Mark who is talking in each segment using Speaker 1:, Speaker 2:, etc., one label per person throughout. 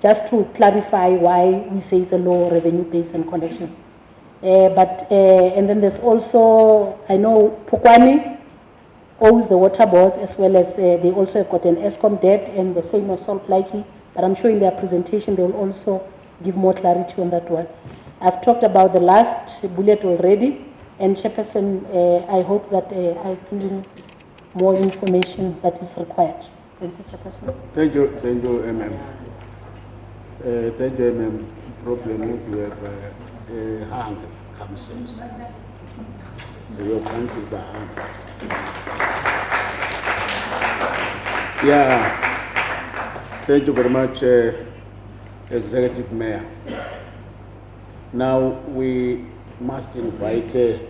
Speaker 1: just to clarify why we say it's a low revenue base and collection. And then there's also, I know Phokwane owes the water boards, as well as they also have got an ESCOM debt, and the same as Sol Plaatjie, but I'm sure in their presentation they will also give more clarity on that one. I've talked about the last bullet already, and Chairperson, I hope that I've given more information that is required. Thank you, Chairperson.
Speaker 2: Thank you, MM. Thank you, MM. Problem if you have hung councils. So your councils are hung. Yeah. Thank you very much, Executive Mayor. Now we must invite the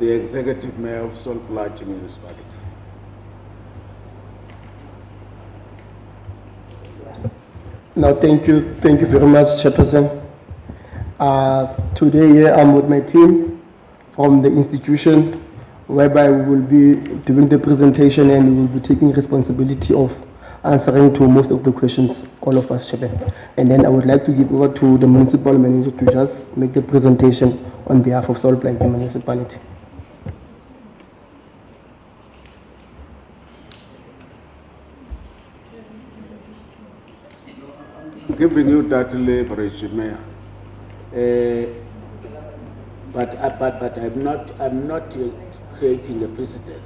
Speaker 2: Executive Mayor of Sol Plaatjie Municipality.
Speaker 3: No, thank you very much, Chairperson. Today here I'm with my team from the institution, whereby we will be doing the presentation and we will be taking responsibility of answering to most of the questions, all of us, Chairperson. And then I would like to give over to the municipal manager to just make the presentation on behalf of Sol Plaatjie Municipality.
Speaker 2: Giving you that leverage, Mayor. But I'm not creating a precedent.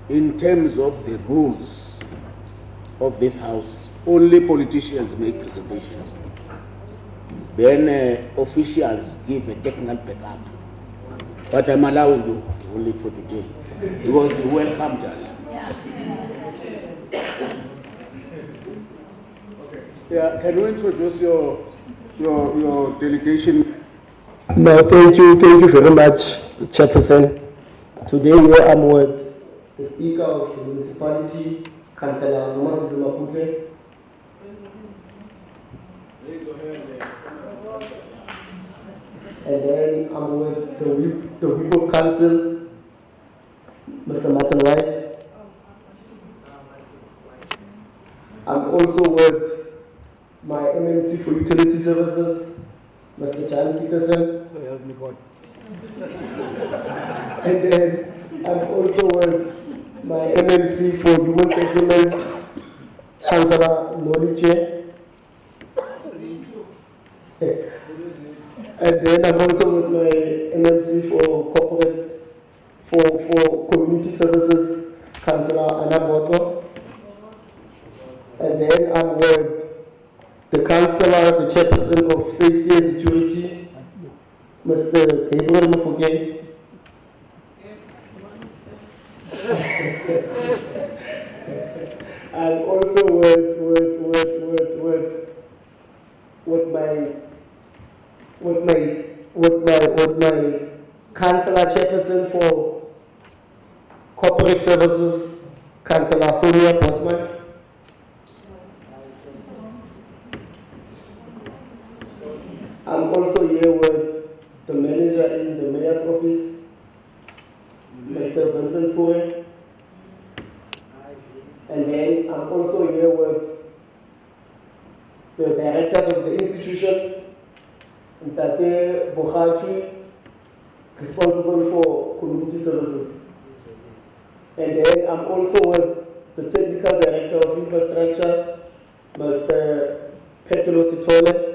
Speaker 2: In terms of the rules of this House, only politicians make presentations. Then officials give a technical backup. But I'm allowing you only for today, because you welcomed us. Yeah, can you introduce your delegation?
Speaker 3: No, thank you very much, Chairperson. Today here I'm with the Speaker of the Municipality, Councillor Nomasi Zimapute. And then I'm with the Whip of Council, Mr. Martin White. I'm also with my MMC for Utility Services, Mr. John Peterson.
Speaker 4: So help me God.
Speaker 3: And then I'm also with my MMC for Human Settlement, Councillor Noliche. And then I'm also with my MMC for Community Services, Councillor Anna Boto. And then I'm with the Councillor, the Chairperson of Safety and Security, Mr. Gabriel Mafokwane. I'm also with my Councillor Chairperson for Corporate Services, Councillor Sonia Bosman. I'm also here with the manager in the mayor's office, Mr. Vincent Pure. And then I'm also here with the directors of the institution, Ntate Bohachi, responsible for community services. And then I'm also with the technical director of infrastructure, Mr. Petro Sitole.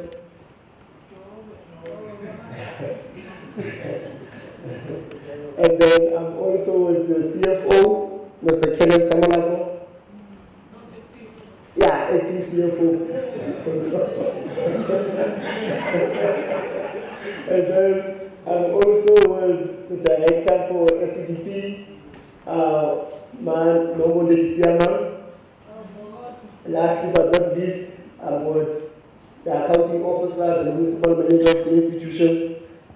Speaker 3: And then I'm also with the CFO, Mr. Kenneth Samalako. Yeah, acting CFO. And then I'm also with the director for SCDP, Man Nomo Delisiama. Lastly but not least, I'm with the accounting officer, the municipal manager of the institution,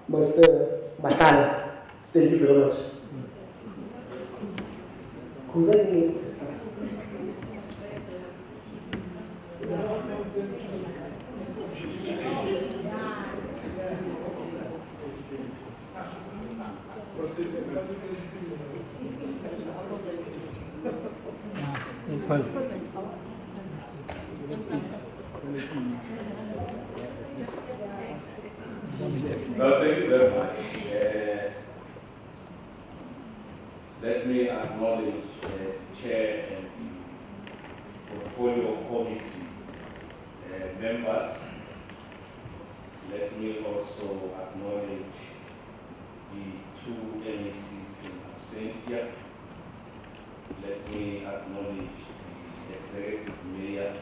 Speaker 3: Mr. Matana. Thank you very much. Who's that name?
Speaker 4: Well, thank you very much. Let me acknowledge the chair and the portfolio committee members. Let me also acknowledge the two MECs in absentia. Let me acknowledge the executive mayor,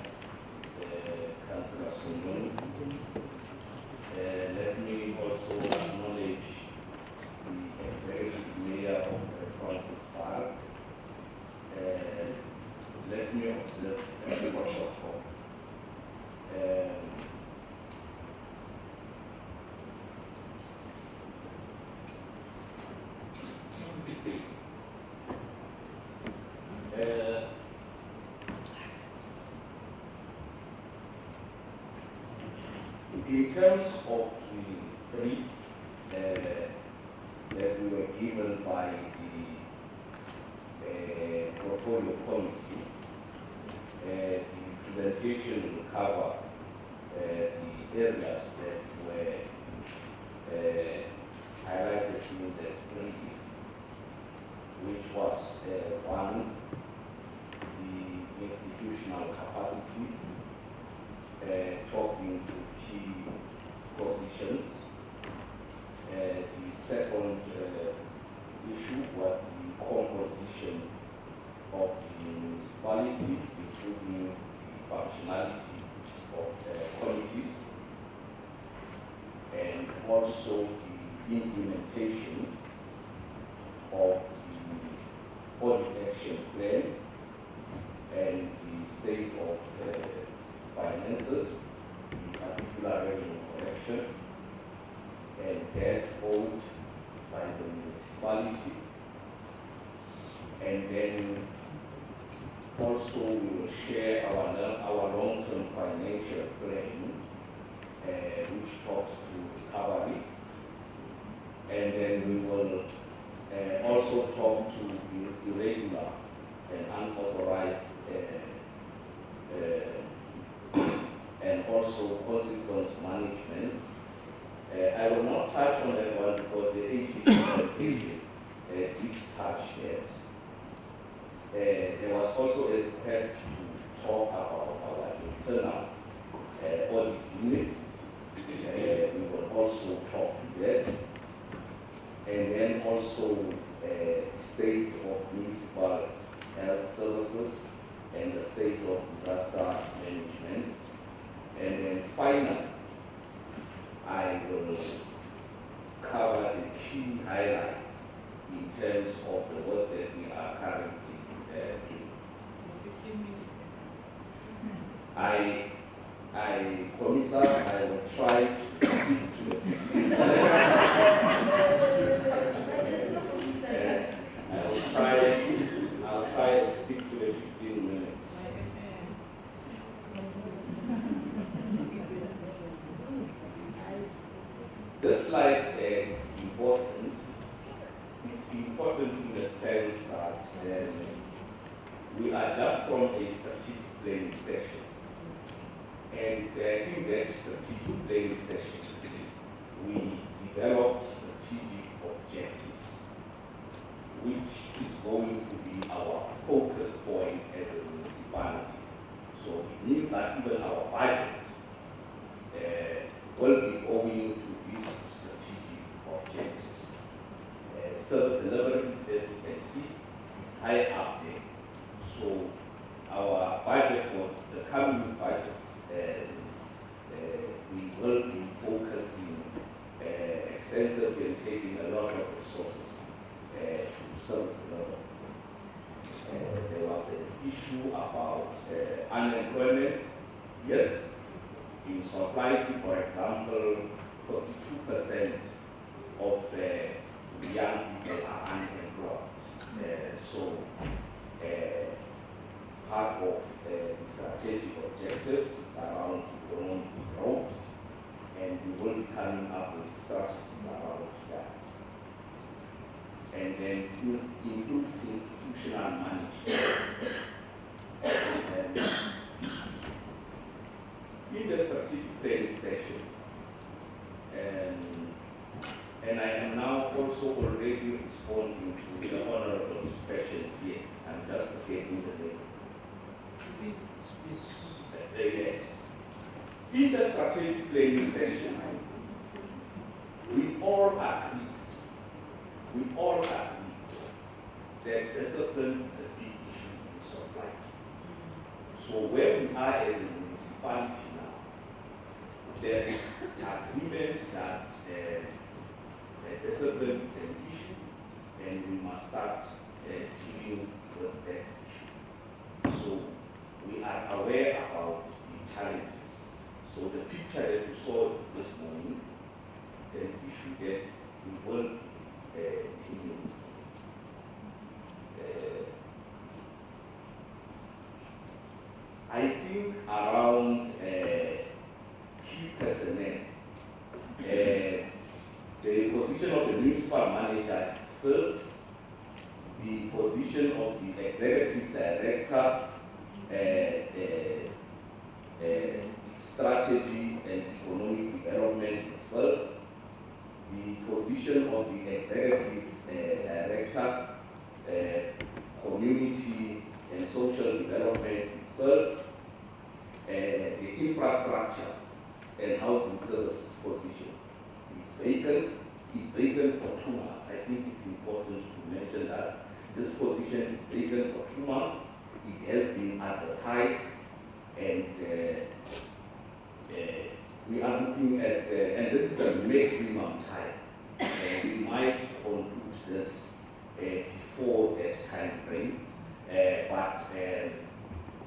Speaker 4: Councillor Sononi. Let me also acknowledge the executive mayor of Francis Park. Let me observe the protocol. In terms of the brief that we were given by the portfolio committee, the presentation will cover the areas that were highlighted in the brief, which was one, the institutional capacity, talking to key positions. The second issue was the composition of the municipality, including the functionality of committees, and also the implementation of the audit action plan and the state of finances, in particular revenue collection, and debt owed by the municipality. And then also we will share our long-term financial plan, which talks to recovery. And then we will also talk to irregular and unauthorized and also consequence management. I will not touch on that one because the AGC presentation did touch it. There was also a request to talk about our internal audit unit. We will also talk to that. And then also the state of municipal health services and the state of disaster management. And then finally, I will cover the key highlights in terms of the work that we are currently doing. I promise I will try to stick to the 15 minutes. I'll try to stick to the 15 minutes. This slide is important. It's important in the sense that we are just from a strategic planning session. And in that strategic planning session, we developed strategic objectives, which is going to be our focus point as a municipality. So it means that even our budget will be going to these strategic objectives. Service delivery, as you can see, is high up there. So our budget for the coming budget, we will be focusing extensively and taking a lot of resources to service delivery. There was an issue about unemployment. Yes, in Sol Plaatjie, for example, 42% of young people are unemployed. So part of the strategic objectives is around economic growth, and we will be coming up with strategies around that. And then improve institutional management. In the strategic planning session, And I am now also already responding to the Honorable's question here. I'm just forgetting the name. Yes. In the strategic planning session, we all agreed that discipline is a big issue in Sol Plaatjie. So where we are as a municipality now, there is agreement that discipline is an issue and we must start dealing with that issue. So we are aware about the challenges. So the picture that you saw this morning is an issue that we will deal with. I think around key personnel, the position of the municipal manager is filled, the position of the executive director, strategy and economic development is filled, the position of the executive director, community and social development is filled, the infrastructure and housing services position is vacant. It's vacant for 2 months. I think it's important to mention that this position is vacant for 2 months. It has been advertised, and we are looking at, and this is the maximum time. We might conclude this before that time frame, but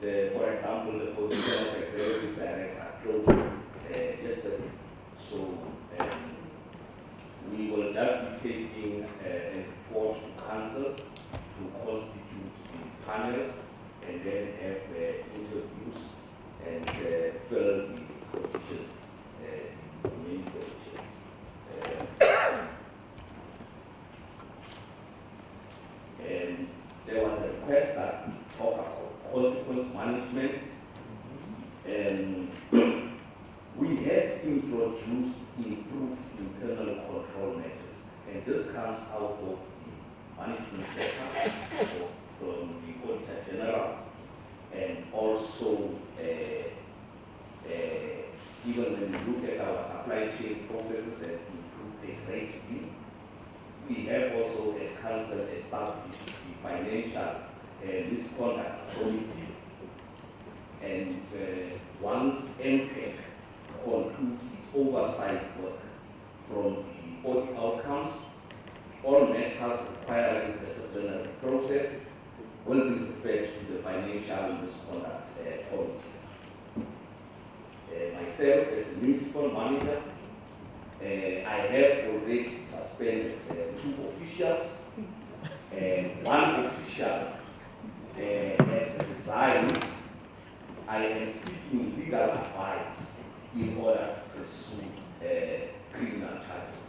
Speaker 4: for example, the position of executive director closed yesterday. So we will just be taking a report to council to constitute the panels and then have interviews and fill the positions, the main positions. And there was a request that we talk about consequence management, and we have introduced improved internal control measures, and this comes out of the management sector from the Auditor-General, and also even when we look at our supply chain processes that improve a great deal. We have also, as council, established the financial misconduct committee, and once MPEC concludes its oversight work from the audit outcomes, all matters requiring disciplinary process will be referred to the financial misconduct committee. Myself, as the municipal manager, I have already suspended 2 officials, and 1 official has resigned. I am seeking legal advice in order to pursue criminal charges.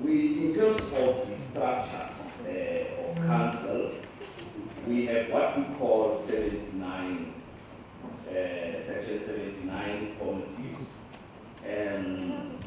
Speaker 4: We, in terms of the structures of council, we have what we call 79, section 79 committees, and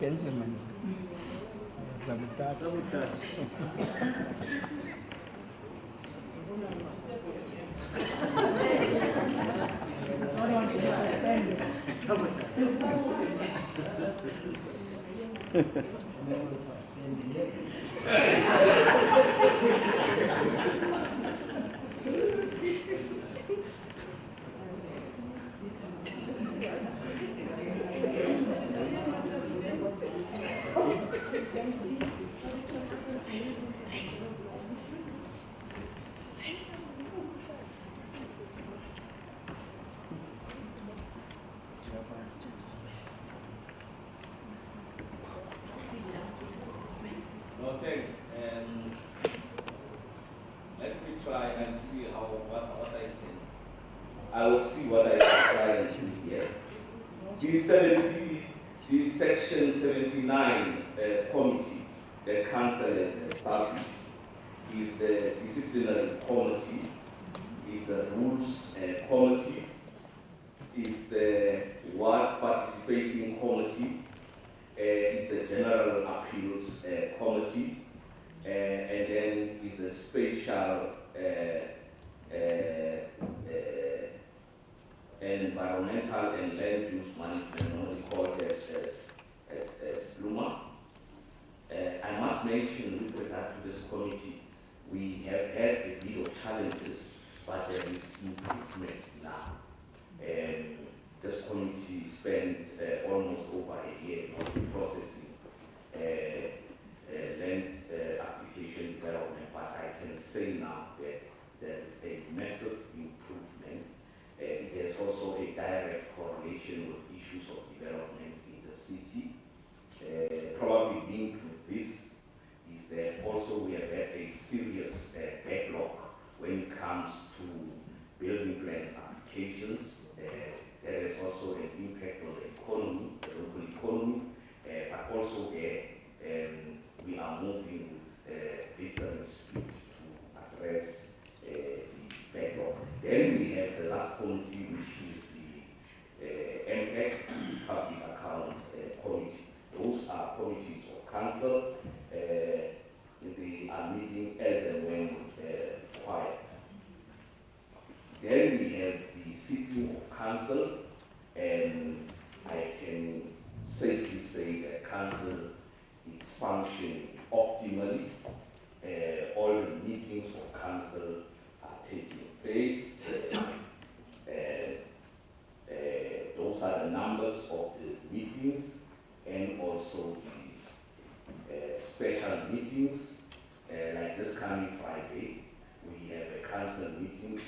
Speaker 5: gentlemen. Sabotage.
Speaker 4: No, thanks. And let me try and see what I can. I will see what I can try and do here. These section 79 committees that council has established is the disciplinary committee, is the rules committee, is the ward participating committee, is the General Appeals Committee, and then is the Special Environmental and Land Use Management, normally called as LUMA. I must mention with regard to this committee, we have had a bit of challenges, but there is improvement now. This committee spent almost over a year processing land application development, but I can say now that there is a massive improvement. It has also a direct correlation with issues of development in the city. Probably linked with this is that also we have had a serious backlog when it comes to building plans applications. There is also an impact on the economy, the local economy, but also we are moving with different speed to address the backlog. Then we have the last committee, which is the MPAC, Public Accounts Committee. Those are committees of council. They are meeting as and when required. Then we have the sitting of council, and I can safely say that council is functioning optimally. All the meetings of council are taking place. Those are the numbers of the meetings and also the special meetings. Like this coming Friday, we have a council meeting to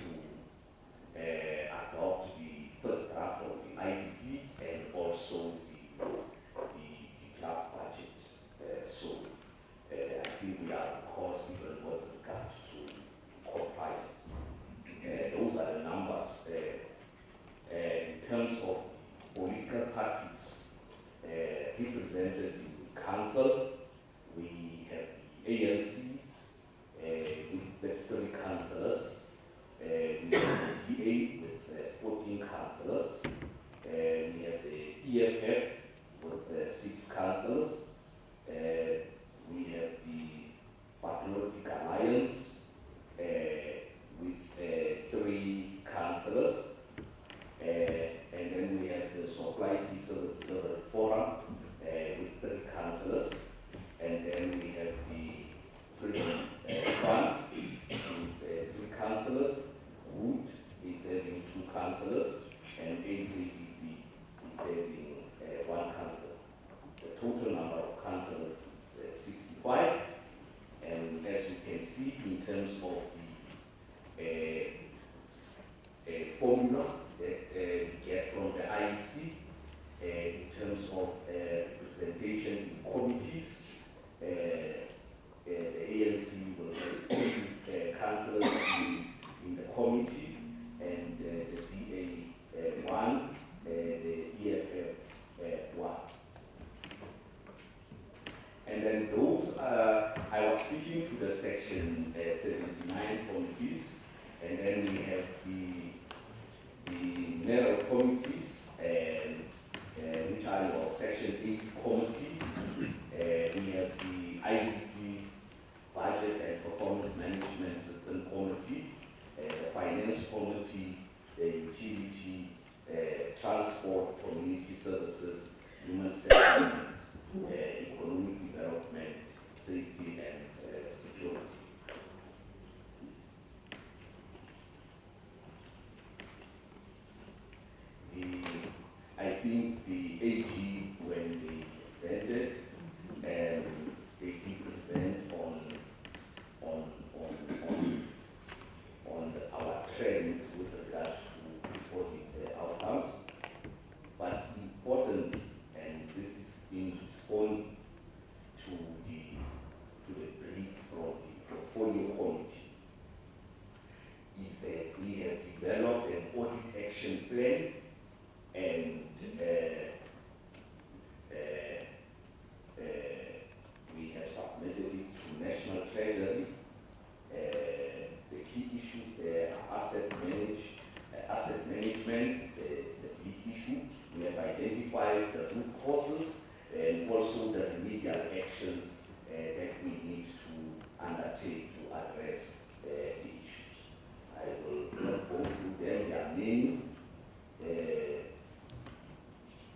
Speaker 4: adopt the first draft of the IDP and also the draft budget. So I think we are on course even with regard to compliance. Those are the numbers. In terms of political parties represented in council, we have the ANC with the 3 councillors, we have the DA with 14 councillors, we have the EFF with 6 councillors, we have the Patriotic Alliance with 3 councillors, and then we have the Sol Plaatjie Service Forum with 3 councillors, and then we have the Freedom Fund with 3 councillors, Wood is having 2 councillors, and ACDP is having 1 councillor. The total number of councillors is 65, and as you can see, in terms of the formula that we get from the IEC, in terms of representation in committees, the ANC will have 2 councillors in the property, utility, transport, community services, human settlement, economic development, safety and security. I think the AG, when they presented, they did present on our trend with regards to reporting the outcomes. But important, and this is in response to the brief from the portfolio committee, is that we have developed an audit action plan, and we have submitted it to National Treasury. The key issues there are asset management. It's a big issue. We have identified the root causes and also the remedial actions that we need to undertake to address the issues. I will not go through them. There are many.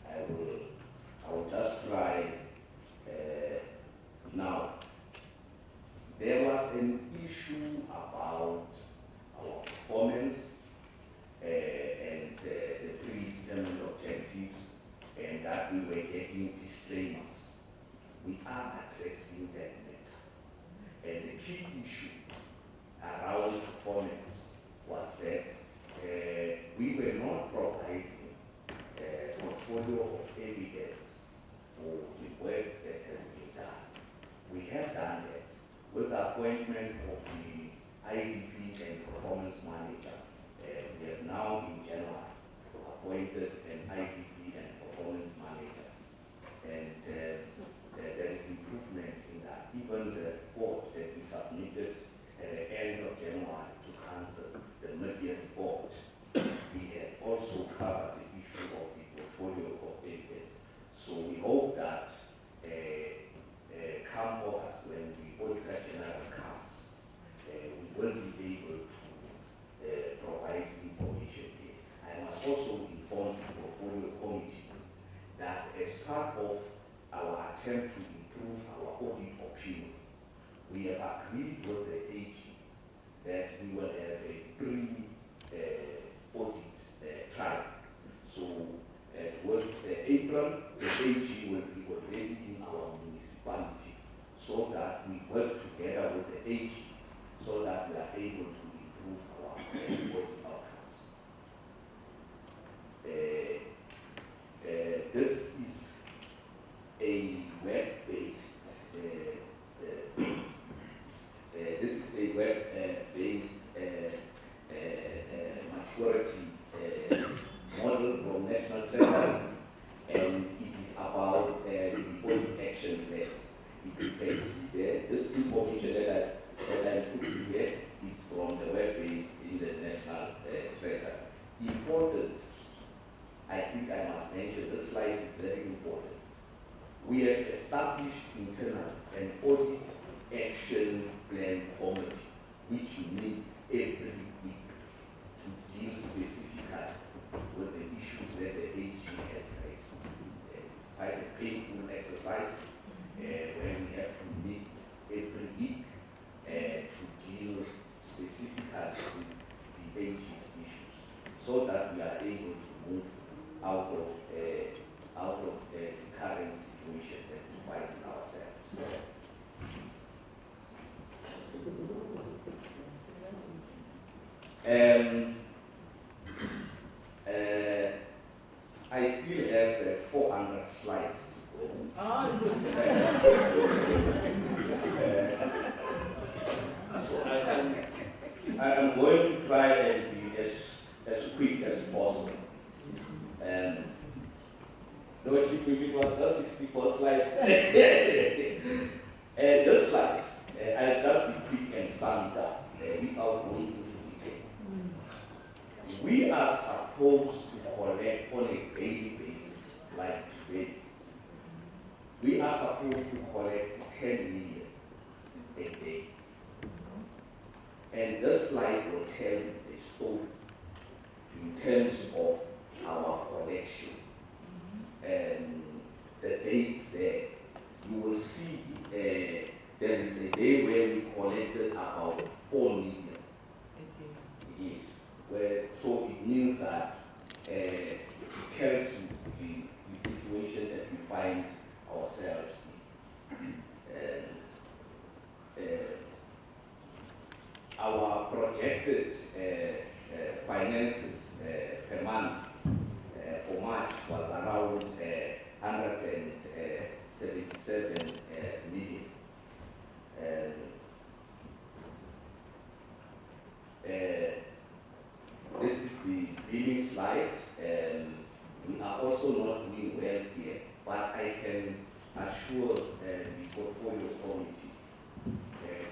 Speaker 4: I will just try now. There was an issue about our performance and the predetermined objectives, and that we were getting disclaimers. We are addressing that matter. And the key issue around performance was that we were not providing a portfolio of evidence for the work that has been done. We have done that with the appointment of the IDP and performance manager. We have now in January appointed an IDP and performance manager. And there is improvement in that. Even the report that we submitted at the end of January to council, the mid-year report, we have also covered the issue of the portfolio of evidence. So we hope that come August, when the Auditor-General comes, we will be able to provide information here. I must also inform the portfolio committee that as part of our attempt to improve our audit opinion, we have agreed with the AG that we will have a pre-audit trial. So towards April, the AG will be already in our municipality, so that we work together with the AG so that we are able to improve our audit outcomes. This is a web-based maturity model from National Treasury, and it is about the audit action plans. If you can see there, this information that I'm putting here is from the web-based in the National Treasury. Important, I think I must mention, this slide is very important. We have established internally an audit action plan committee, which we meet every week to deal specifically with the issues that the AG has raised. It's quite a painful exercise where we have to meet every week to deal specifically with the AG's issues, so that we are able to move out of the current situation that we find ourselves. I still have 400 slides to go. So I am going to try and be as quick as possible. No, Chief, it was just 64 slides. This slide, I'll just be quick and sum it up without going into detail. We are supposed to collect on a daily basis, like today. We are supposed to collect 10 million a day. And this slide will tell you the story. in terms of our collection. And the dates there, you will see there is a day where we collected about 4 million. Yes, so it means that it tells you the situation that we find ourselves in. Our projected finances per month for March was around 177 million. This is the billing slide. We are also not doing well here, but I can assure the portfolio committee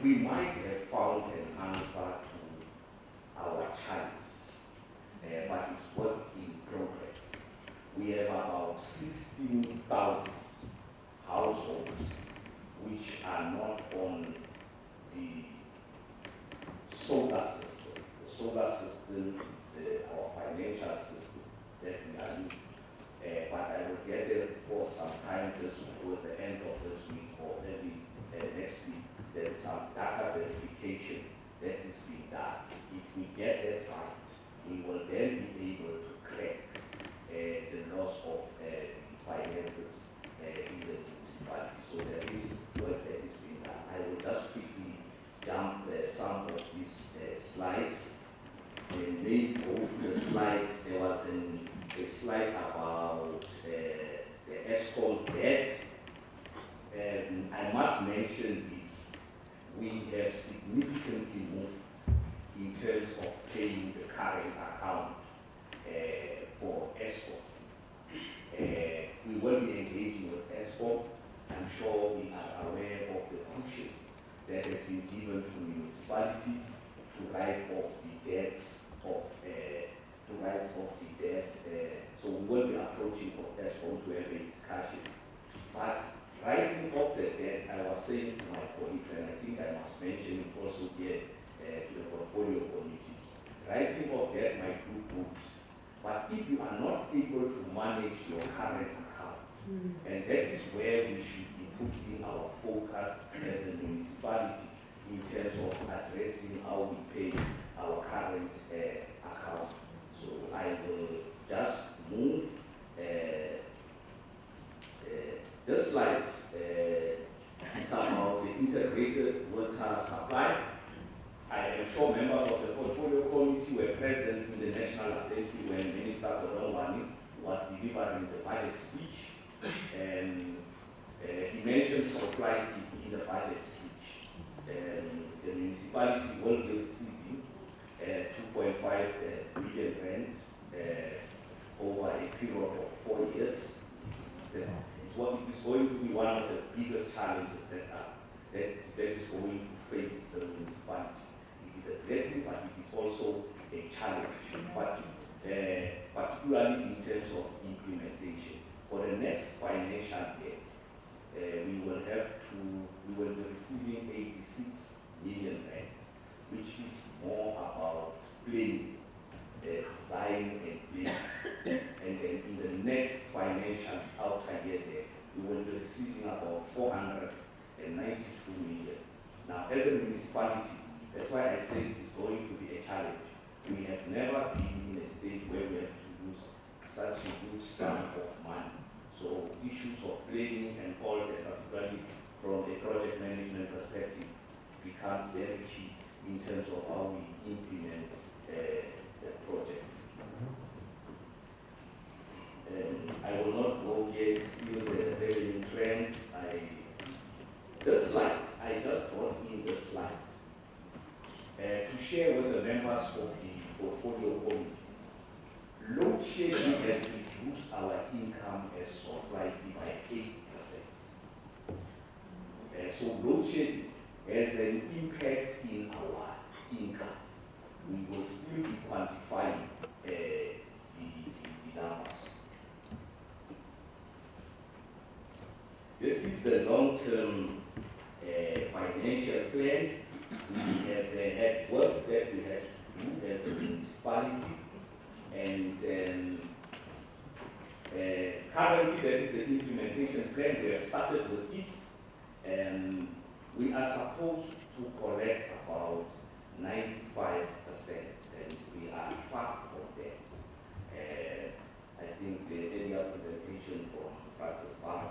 Speaker 4: we might have found an answer to our challenges, but it's work in progress. We have about 16,000 households which are not on the solar system. The solar system is our financial system that we are using. But I will get a report sometime this towards the end of this week or maybe next week. There is some data verification that is being done. If we get that right, we will then be able to crack the loss of finances in the municipality. So there is work that is being done. I will just quickly jump some of these slides. And then go to the slide. There was a slide about the ESCOL debt. And I must mention this. We have significantly moved in terms of paying the current account for ESCOL. We will be engaging with ESCOL. I'm sure we are aware of the push that has been given to municipalities to write off the debts of the debt. So we will be approaching ESCOL to have a discussion. But writing off the debt, I was saying to my colleagues, and I think I must mention it also here to the portfolio committee. Writing off debt might do good, but if you are not able to manage your current account, and that is where we should be putting our focus as a municipality in terms of addressing how we pay our current account. So I will just move this slide is about the integrated water supply. I am sure members of the portfolio committee were present in the National Assembly when Minister Thusong was delivering the budget speech. And he mentioned Sol Plaatjie in the budget speech. The municipality will be receiving 2.5 billion rand over a period of 4 years. It is going to be one of the biggest challenges that is going to face the municipality. It is a blessing, but it is also a challenge, but particularly in terms of implementation. For the next financial year, we will be receiving 86 million rand, which is more about planning, design and planning. And then in the next financial outer year there, we will be receiving about 492 million. Now, as a municipality, that's why I say it is going to be a challenge. We have never been in a stage where we have to use such a huge sum of money. So issues of planning and all that, particularly from a project management perspective, becomes very key in terms of how we implement the project. I will not go yet, still the revenue trends. This slide, I just brought in this slide to share with the members of the portfolio committee. Load shedding has reduced our income as Sol Plaatjie by 8%. So load shedding has an impact in our income. We will still be quantifying the numbers. This is the long-term financial plan. We have had work that we had to do as a municipality And currently, there is the implementation plan. We have started with it, and we are supposed to collect about 95%, and we are far from that. I think the earlier presentation from Francis Barr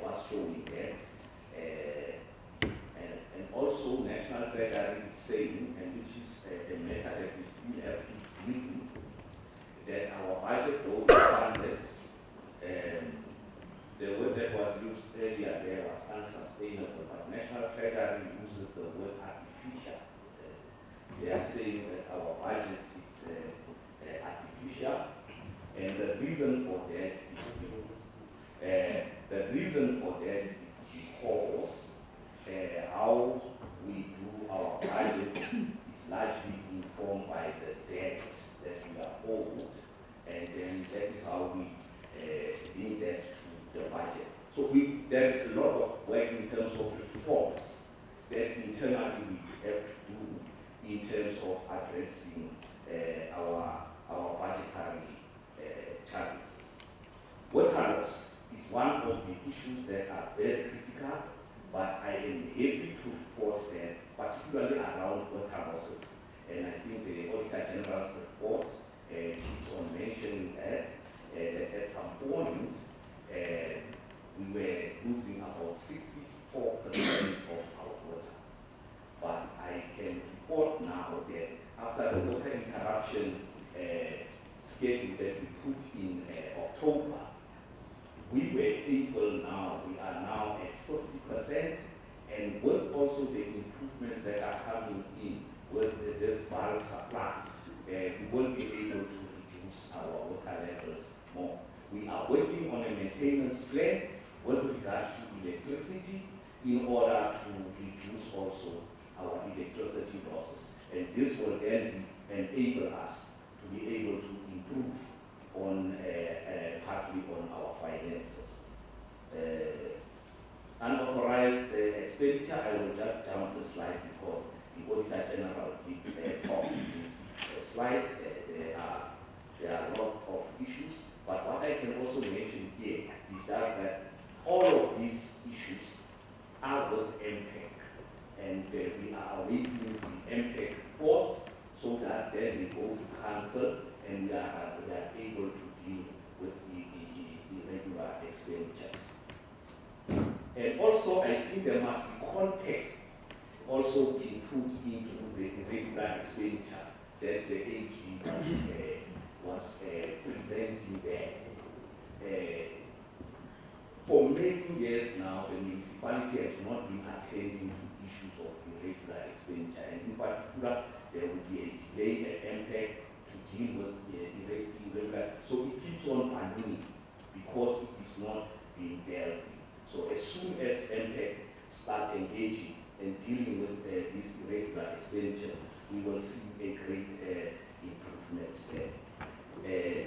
Speaker 4: was showing that. And also, National Treasury is saying, and which is a matter that we still have to deal with, that our budget, though is funded, the word that was used earlier there was unsustainable, but National Treasury uses the word artificial. They are saying that our budget is artificial, and the reason for that is because how we do our budget is largely informed by the debt that we are owed, and then that is how we link that to the budget. So there is a lot of work in terms of reforms that internally we have to do in terms of addressing our budgetary challenges. Water loss is one of the issues that are very critical, but I am happy to report that, particularly around water losses, and I think the Auditor-General's report keeps on mentioning that at some point we were losing about 64% of our water. But I can report now that after the water interruption schedule that we put in October, we are now at 50%, and with also the improvements that are coming in with this bulk supply, we will be able to reduce our water levels more. We are working on a maintenance plan with regard to electricity in order to reduce also our electricity losses. And this will then enable us to be able to improve on partly on our finances. Unauthorized expenditure, I will just jump the slide because the Auditor-General did talk this slide. There are lots of issues, but what I can also mention here is that all of these issues are with MPEC, and we are awaiting the MPEC reports so that then they go to council and we are able to deal with the irregular expenditures. And also, I think there must be context also being put into the irregular expenditure that the AG was presenting there. For many years now, the municipality has not been attending to issues of irregular expenditure, and in particular, there will be a delay at MPEC to deal with irregular. So it keeps on pandemic because it is not being dealt with. So as soon as MPEC start engaging and dealing with these irregular expenditures, we will see a great improvement there.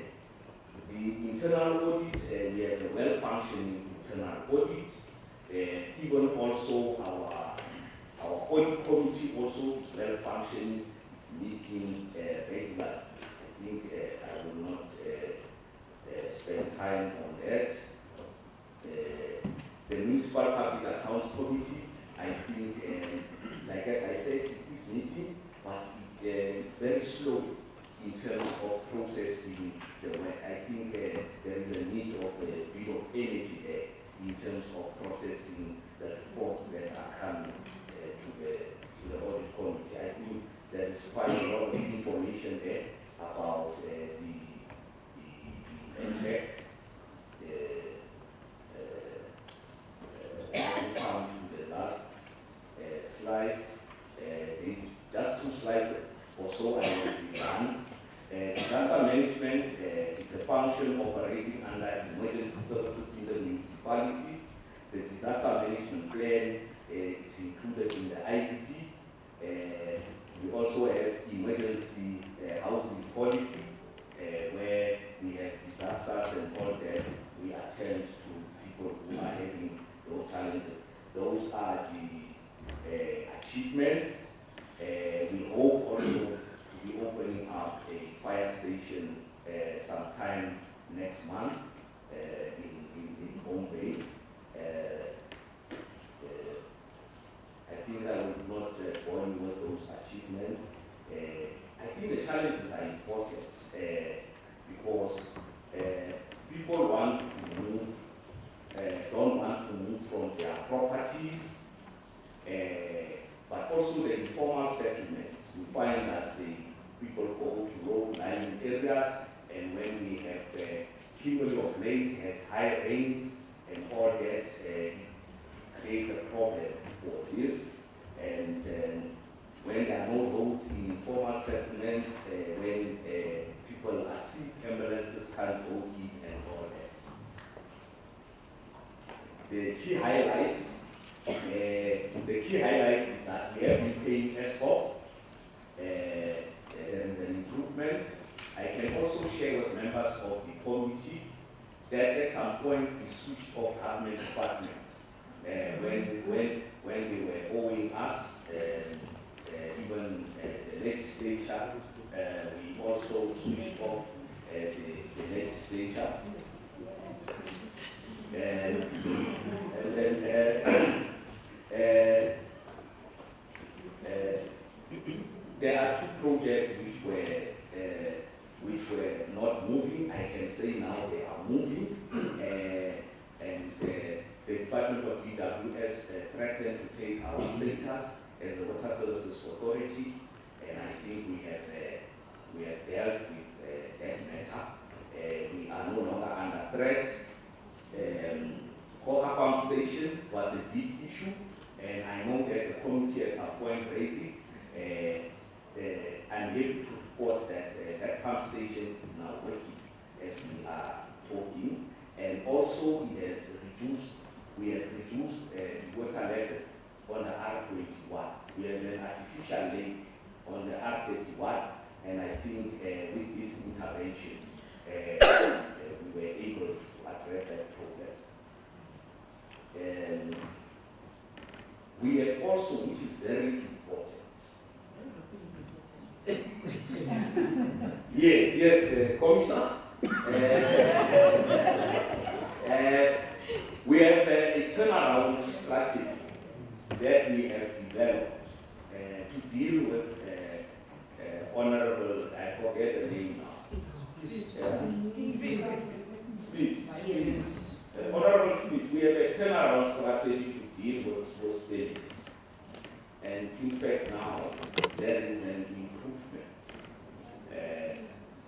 Speaker 4: The internal audit, we have a well-functioning internal audit. Even also our audit committee also is well-functioning. It's meeting regularly. I think I will not spend time on that. The Municipal Public Accounts Committee, I think, like as I said, it is meeting, but it's very slow in terms of processing the work. I think there is a need of a bit of energy there in terms of processing the reports that are coming to the audit committee. I think there is quite a lot of information there about the impact. Come to the last slides. There's just 2 slides or so I will be done. Disaster management is a function operating under emergency services in the municipality. The disaster management plan is included in the IDP. We also have emergency housing policy where we have disasters and all that. We attend to people who are having those challenges. Those are the achievements. We hope also to be opening up a fire fire station sometime next month in Bombay. I think I would not bore you with those achievements. I think the challenges are important because people want to move, don't want to move from their properties, but also the informal settlements. We find that the people go to low-lying areas, and when we have cumulative of late has high rains and all that creates a problem for this. And when there are no roads in informal settlements, when people are sick, ambulances can't go in and all that. The key highlights is that we have been paying ESCOP. There is an improvement. I can also share with members of the committee that at some point we switched off government departments. When they were owing us, even the legislature, we also switched off the legislature. And then there are two projects which were not moving. I can say now they are moving, and the Department of DWS threatened to take our status as the Water Services Authority, and I think we have dealt with that matter. We are no longer under threat. Koha Pump Station was a big issue, and I know that the committee at some point raised it. I'm happy to report that that pump station is now working as we are talking, and also we have reduced the water level on the R21. We have an artificial lake on the R31, and I think with this intervention, we were able to address that problem. And we have also, which is very important, yes, Commissioner. We have a turnaround strategy that we have developed to deal with Honorable, I forget the name now. Honorable Smith, we have a turnaround strategy to deal with spending. And in fact now, there is an improvement.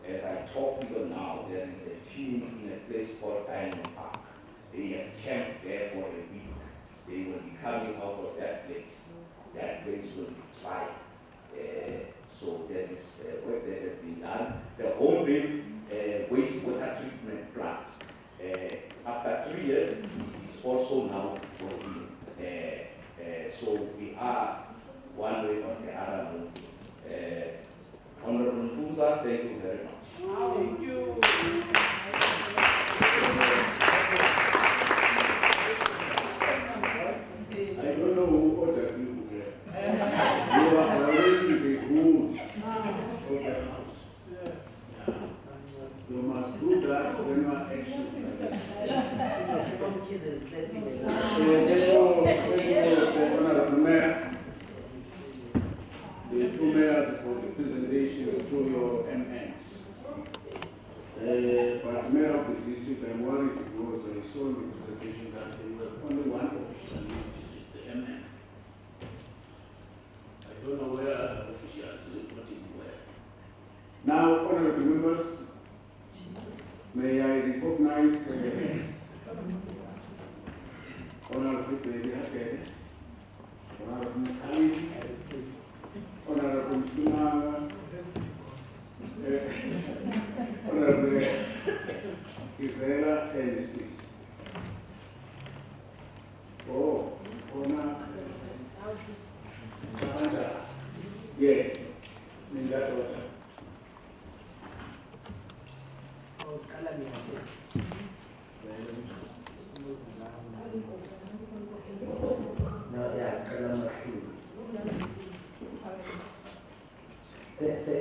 Speaker 4: As I talk even now, there is a team in a place called Diamond Park. They have camped there for a week. They will be coming out of that place. That place will be dry. So there is work that has been done. The Homeville wastewater treatment plant, after 3 years, it is also now working. So we are one way or the other moving. Honorable Mpuza, thank you very much.
Speaker 5: Thank you.
Speaker 2: I don't know who ordered you there. You are violating the rules of the house. You must do that when you are action. Honorable Mayor, the two mayors for the presentation through your MNs. But Mayor of the district, I'm worried because I saw in the presentation that there was only one official in the district, the MN. I don't know where the official is, what is where. Now, honorable members, may I recognize the hands. Honorable Plaatjie, Honorable Mukali, Honorable Simanga, Honorable Gisela and Smith. Oh, yes, in that order.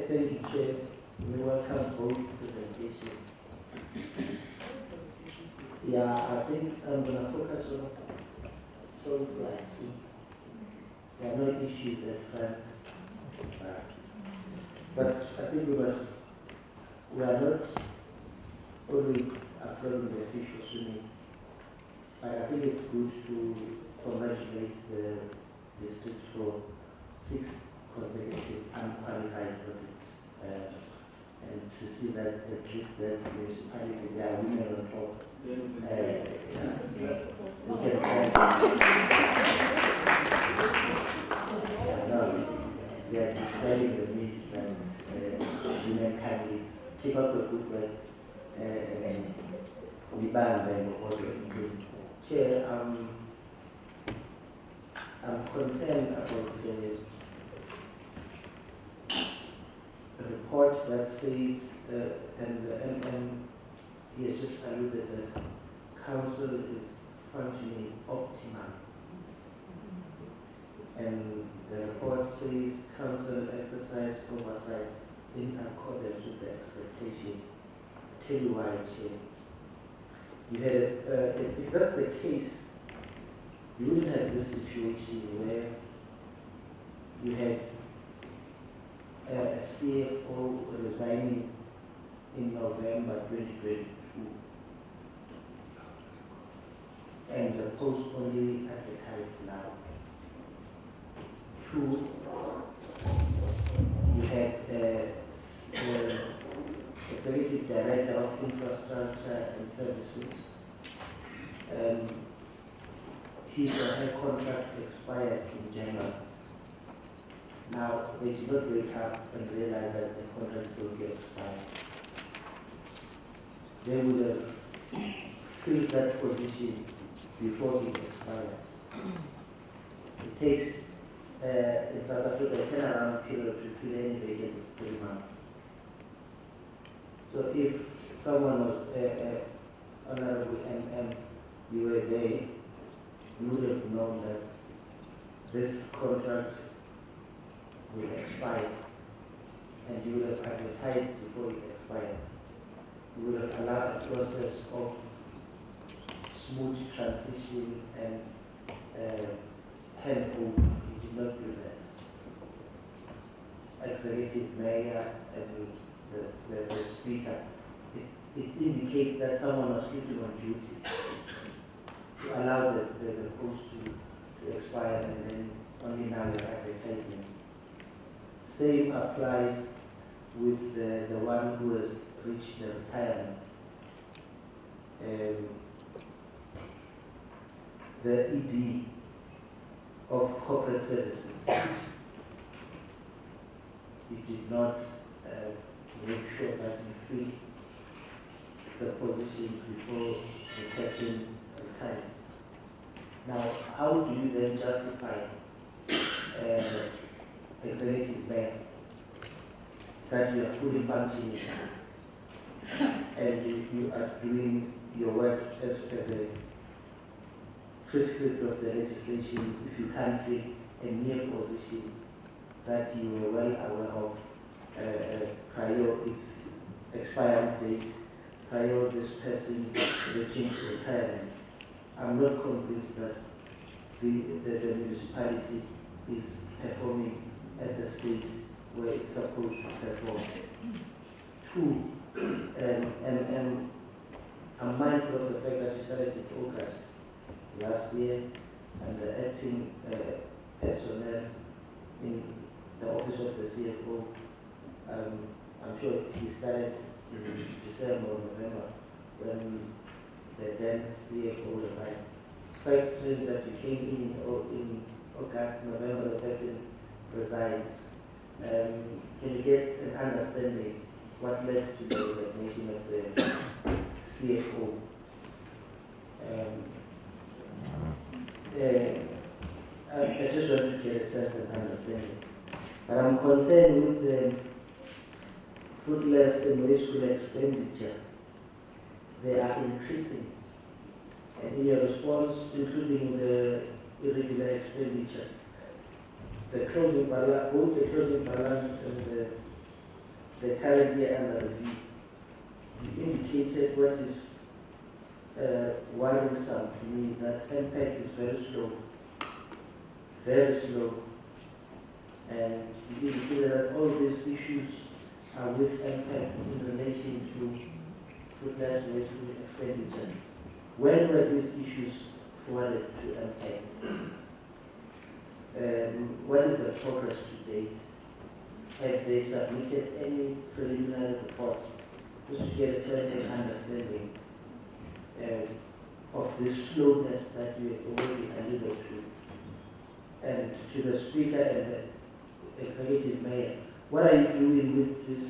Speaker 6: Thank you, Chair.
Speaker 5: We welcome both presentations. Yeah, I think I'm going to focus on Sol Plaatjie. There are no issues at first, but I think we are not always applauding the officials swimming. But I think it's good to congratulate the district for 6 consecutive unqualified audits. And to see that at least that municipality, they are women on top. We can thank they are displaying the myth that women candidates keep up the good work and we ban them or Chair, I'm concerned about the report that says, and the MM, he has just alluded that council is functioning optimally. And the report says council exercise oversight in accordance with the expectation. I'll tell you why, Chair. You had, if that's the case, you wouldn't have this situation where you had a CFO resigning in November 2022 and the post only advertised now. 2, you had the Executive Director of Infrastructure and Services. His or her contract expired in January. Now, they did not wake up and realize that the contract will get expired. They would have filled that position before it expired. It takes, in South Africa, a turnaround period to fill any vacancy is 3 months. So if someone was honorable and you were there, you would have known that this contract will expire, and you would have advertised before it expires. You would have allowed a process of smooth transition and handover. You did not do that. Executive Mayor and the Speaker, it indicates that someone was sleeping on duty to allow the post to expire, and then only now you're advertising. Same applies with the one who has reached the retirement. The ED of Corporate Services. You did not make sure that you fill the position before the person retires. Now, how do you then justify executive mayor that you are fully functioning and you are doing your work as per the prescript of the legislation if you can't fill a mere position that you were well aware of prior its expiry date, prior this person reaching retirement? I'm not convinced that the municipality is performing at the stage where it's supposed to perform. 2, and I'm mindful of the fact that you started in August last year, and the acting personnel in the office of the CFO, I'm sure he started in December or November when the then CFO resigned. It's quite strange that you came in August, November, the person resigned. Can you get an understanding what led to the resignation of the CFO? I just want to get a sense of understanding. But I'm concerned with the fruitless and wasteful expenditure. They are increasing. And in your response, including the irregular expenditure, the closing balance, both the closing balance and the current year under review, you indicated what is worrisome to me, that impact is very slow, and you indicated that all these issues are with impact in relation to food gas waste expenditure. When were these issues forwarded to impact? What is the progress to date? Have they submitted any preliminary report just to get a certain understanding of the slowness that you have already alluded to? And to the Speaker and the Executive Mayor, what are you doing with this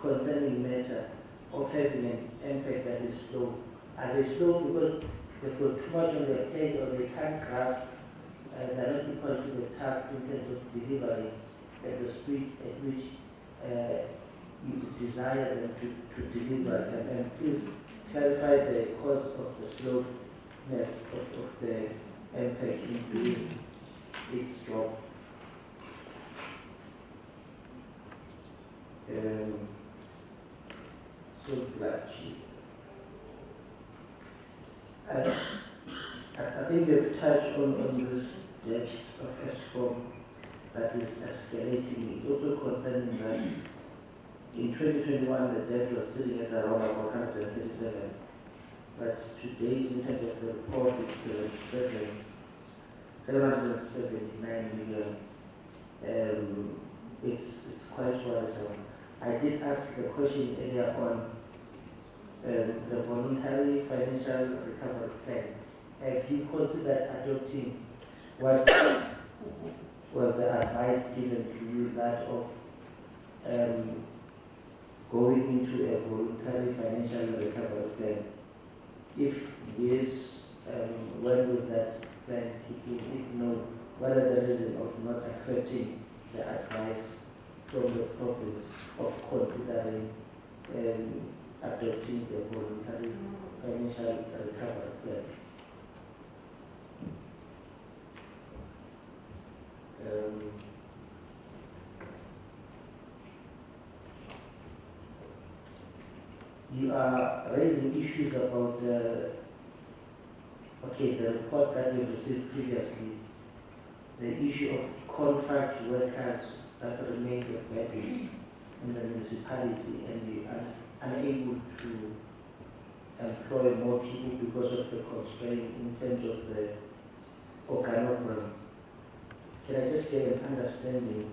Speaker 5: concerning matter of having an impact that is slow? Are they slow because they've got too much on their plate, or they can't grasp, they're not equal to the task in terms of delivering at the speed at which you desire them to deliver? And please clarify the cause of the slowness of the impact in doing its job. Sol Plaatjie. I think you've touched on this debt of ESCOM that is escalating. It's also concerning that in 2021 the debt was sitting at around 137, but today in terms of the report it's 779 million. It's quite worrisome. I did ask the question earlier on the voluntary financial recovery plan. Have you considered adopting what was the advice given to you, that of going into a voluntary financial recovery plan? If yes, when will that plan kick in? If no, what are the reasons of not accepting the advice from the province of considering adopting the voluntary financial recovery plan? You are raising issues about the report that we received previously, the issue of contract workers that remains a burden in the municipality, and we are unable to employ more people because of the constraint in terms of the organogram. Can I just get an understanding,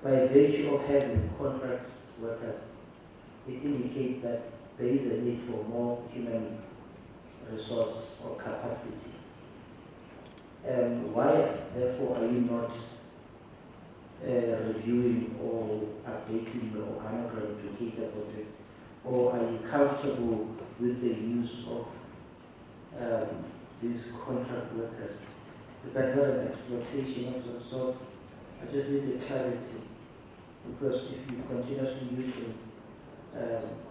Speaker 5: by virtue of having contract workers, it indicates that there is a need for more human resource or capacity. Why, therefore, are you not reviewing or updating the organogram to cater for this? Or are you comfortable with the use of these contract workers? Is that not an exploitation of some sort? I just need the clarity, because if you continuously use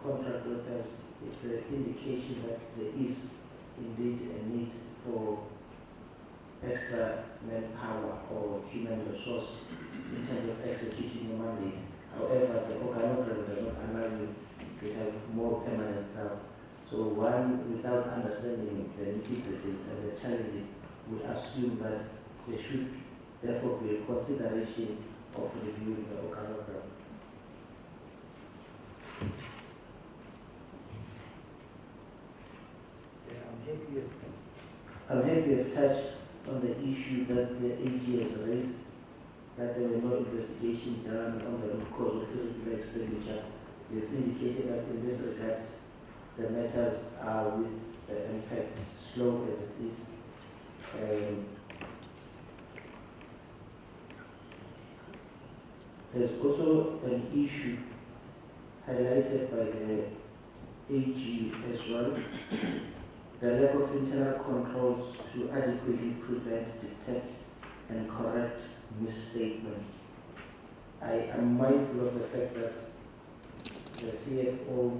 Speaker 5: contract workers, it's an indication that there is indeed a need for extra manpower or human resource in terms of executing your mandate. However, the organogram does not allow you to have more permanent staff. So one, without understanding the nitty-gritties and the challenges, would assume that there should therefore be a consideration of reviewing the organogram. I'm happy you've touched on the issue that the AG has raised, that there were no investigation done on the root cause of irregular expenditure. You've indicated that in this regard, the matters are with the impact slow as it is. There's also an issue highlighted by the AG as well, the lack of internal controls to adequately prevent, detect, and correct misstatements. I am mindful of the fact that the CFO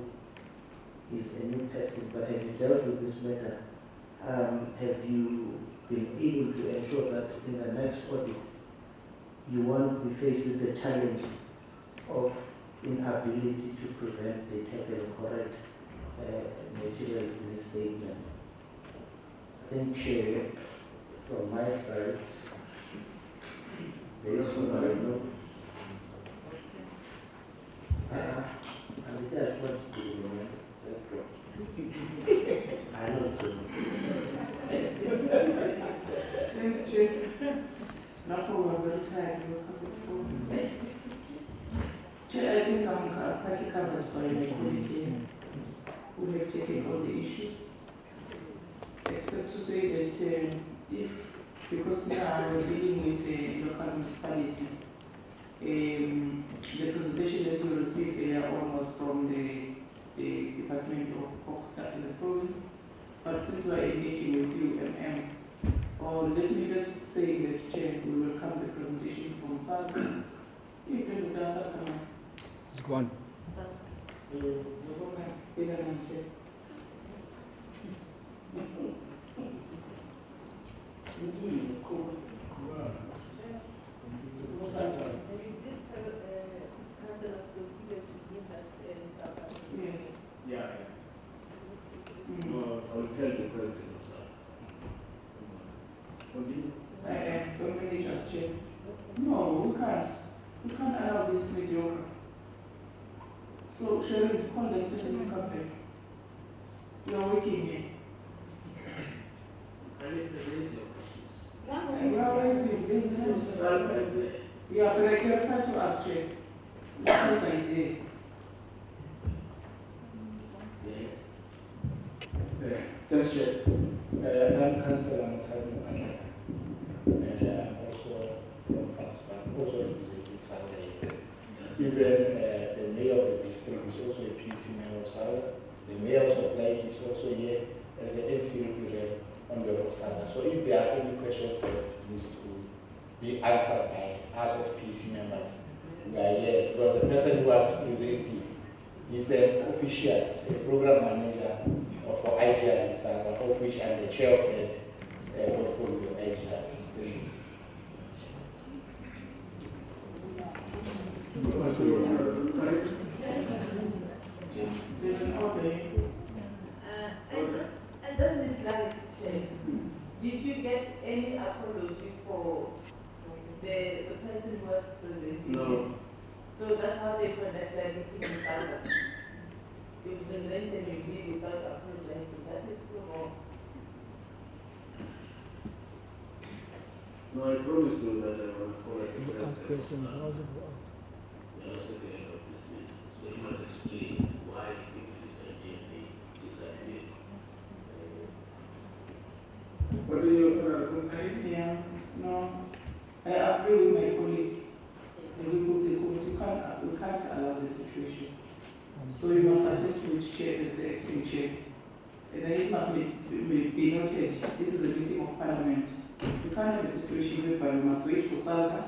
Speaker 5: is a new person, but have you dealt with this matter? Have you been able to ensure that in the next audit you won't be faced with the challenge of inability to prevent, detect, and correct material misstatement. I think, Chair, from my side, based on what I know, I think what to do, man. I don't know.
Speaker 6: Thanks, Chair. Not all are very tired. We'll come before. Chair, I think I'm partly covered by my colleague here, who have taken all the issues, except to say that if, because now we're dealing with the local municipality, the presentation that we received earlier on was from the Department of Cooperative in the province, but since we are engaging with you, let me just say that, Chair, we welcome the presentation from SAL.
Speaker 7: It's gone.
Speaker 6: Yes.
Speaker 2: Yeah. No, I will tell the president of SAL.
Speaker 6: Don't really just check. No, we can't. We can't allow this mediocre. So, Sharon, call that person to come back. You are working here.
Speaker 2: I need to raise your questions.
Speaker 6: And we are raising this.
Speaker 2: SAL is there.
Speaker 6: Yeah, but I clarify to ask, Chair. What is here?
Speaker 8: Thanks, Chair. I'm Councillor Matani. I'm also from Fast, also representing Saturday. Even the mayor of the district is also a PC member of Saturday. The mayor of Sol Plaatjie is also here as the NC rep on behalf of Saturday. So if there are any questions that needs to be answered by us as PC members, we are here because the person who was presenting is an official, a program manager for IGR in Saturday, of which I'm the chair of that portfolio IGR.
Speaker 6: There's an order.
Speaker 9: I just need clarity, Chair. Did you get any apology for the person who was presenting?
Speaker 2: No.
Speaker 9: So that's how they conduct their meeting in Southern. You present and you leave without apologizing. That is so wrong.
Speaker 2: No, I promised you that I will call it the
Speaker 7: Ask
Speaker 2: president
Speaker 7: questions.
Speaker 2: of
Speaker 7: How's
Speaker 2: SAL.
Speaker 7: it work?
Speaker 2: Also at the end of this meeting. So he must explain why he decided and decided. What do you complain?
Speaker 6: Yeah, no. I agree with my colleague. We can't allow the situation. So you must attend to which chair is the acting chair. And then it must be noted, this is a meeting of parliament. You can't have a situation whereby you must wait for Salga.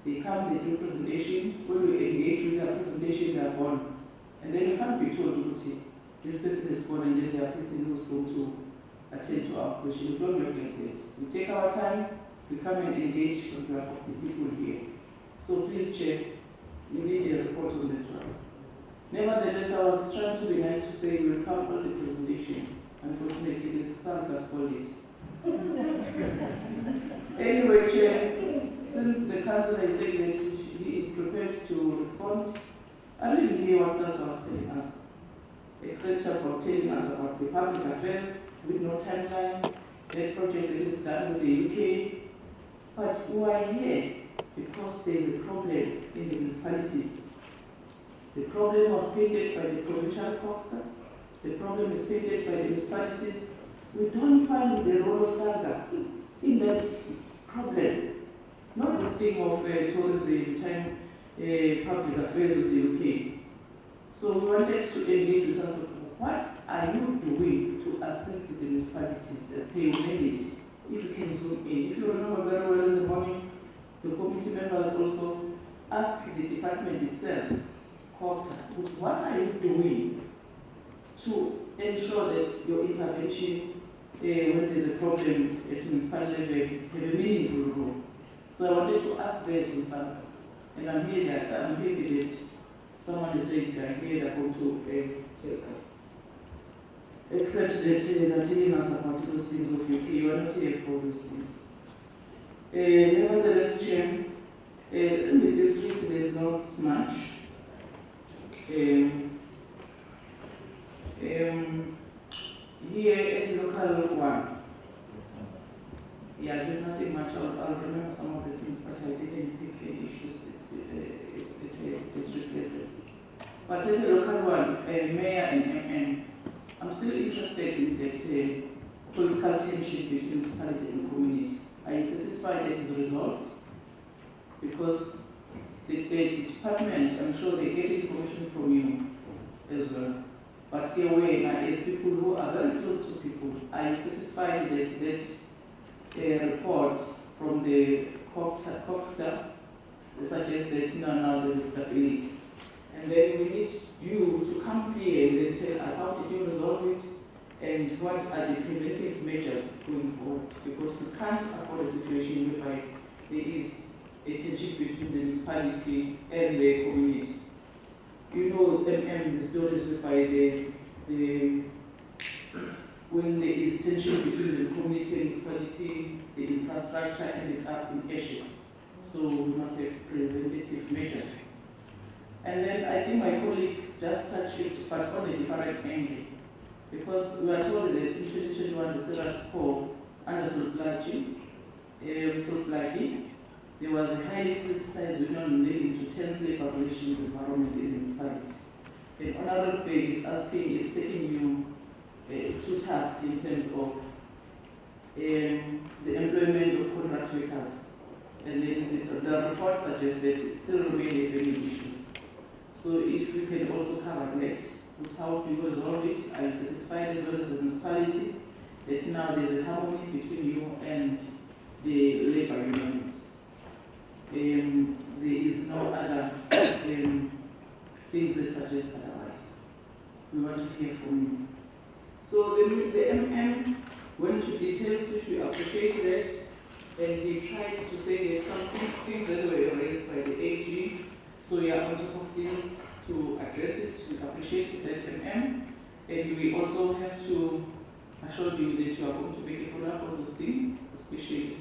Speaker 6: They come, they do presentation. When we engage with their presentation, they are gone. And then you can't be told, this person is gone and then the person who's going to attend to our question. We don't work like that. We take our time, we come and engage on behalf of the people here. So please, Chair, you need a report on that one. Nevertheless, I was trying to be nice to say we will come on the presentation. Unfortunately, the sun has called it. Anyway, Chair, since the councillor is saying that he is prepared to respond, I didn't hear what Salga was telling us, except about telling us about the public affairs with no timelines, that project that is done with the UK. But we are here because there is a problem in the municipalities. The problem was painted by the Provincial Cooperative. The problem is painted by the municipalities. We don't find the role of SAGA in that problem. Not this thing of tourism, public affairs of the UK. So we wanted to engage with some people. What are you doing to assist the municipalities as per your mandate? If you can zoom in. If you remember very well in the morning, the committee members also asked the department itself, what are you doing to ensure that your intervention when there's a problem at municipal level have a meaningful role? So I wanted to ask that in some, and I'm happy that someone is saying that here they're going to tell us. Except that they're telling us about those things of UK, you are not here for those things. Nevertheless, Chair, in the districts there's not much. Here at local one, yeah, there's nothing much. I'll remember some of the things, but I didn't think any issues. It's restricted. But at the local one, mayor and MM, I'm still interested in that political tension between municipality and community. Are you satisfied that it's resolved? Because the department, I'm sure they get information from you as well. But here we are, as people who are very close to people, are you satisfied that report from the Coxter suggests that now there's a stability? And then we need you to come here and then tell us how did you resolve it and what are the preventive measures going forward? Because we can't afford a situation whereby there is a tension between the municipality and the community. You know, the stories whereby when there is tension between the community and municipality, the infrastructure ended up in ashes. So we must have preventative measures. And then I think my colleague just touched it, but on a different angle. Because we are told that in 2021, the status quo under Sol Plaatjie, there was a highly criticized union leading to tense labor relations environment in the municipality. And Honorable Bay is taking you to task in terms of the employment of contract workers. And then the report suggests that it still remains many issues. So if you can also cover that, with how do you resolve it? Are you satisfied as well as the municipality that now there's a harmony between you and the labor unions? There is no other things that suggest otherwise. We want to hear from you. So the MM went into details, which we appreciate that, and he tried to say there's some things that were raised by the AG. So we are on top of things to address it. We appreciate that, MM. And we also have to assure you that you are going to make a follow-up on those things, especially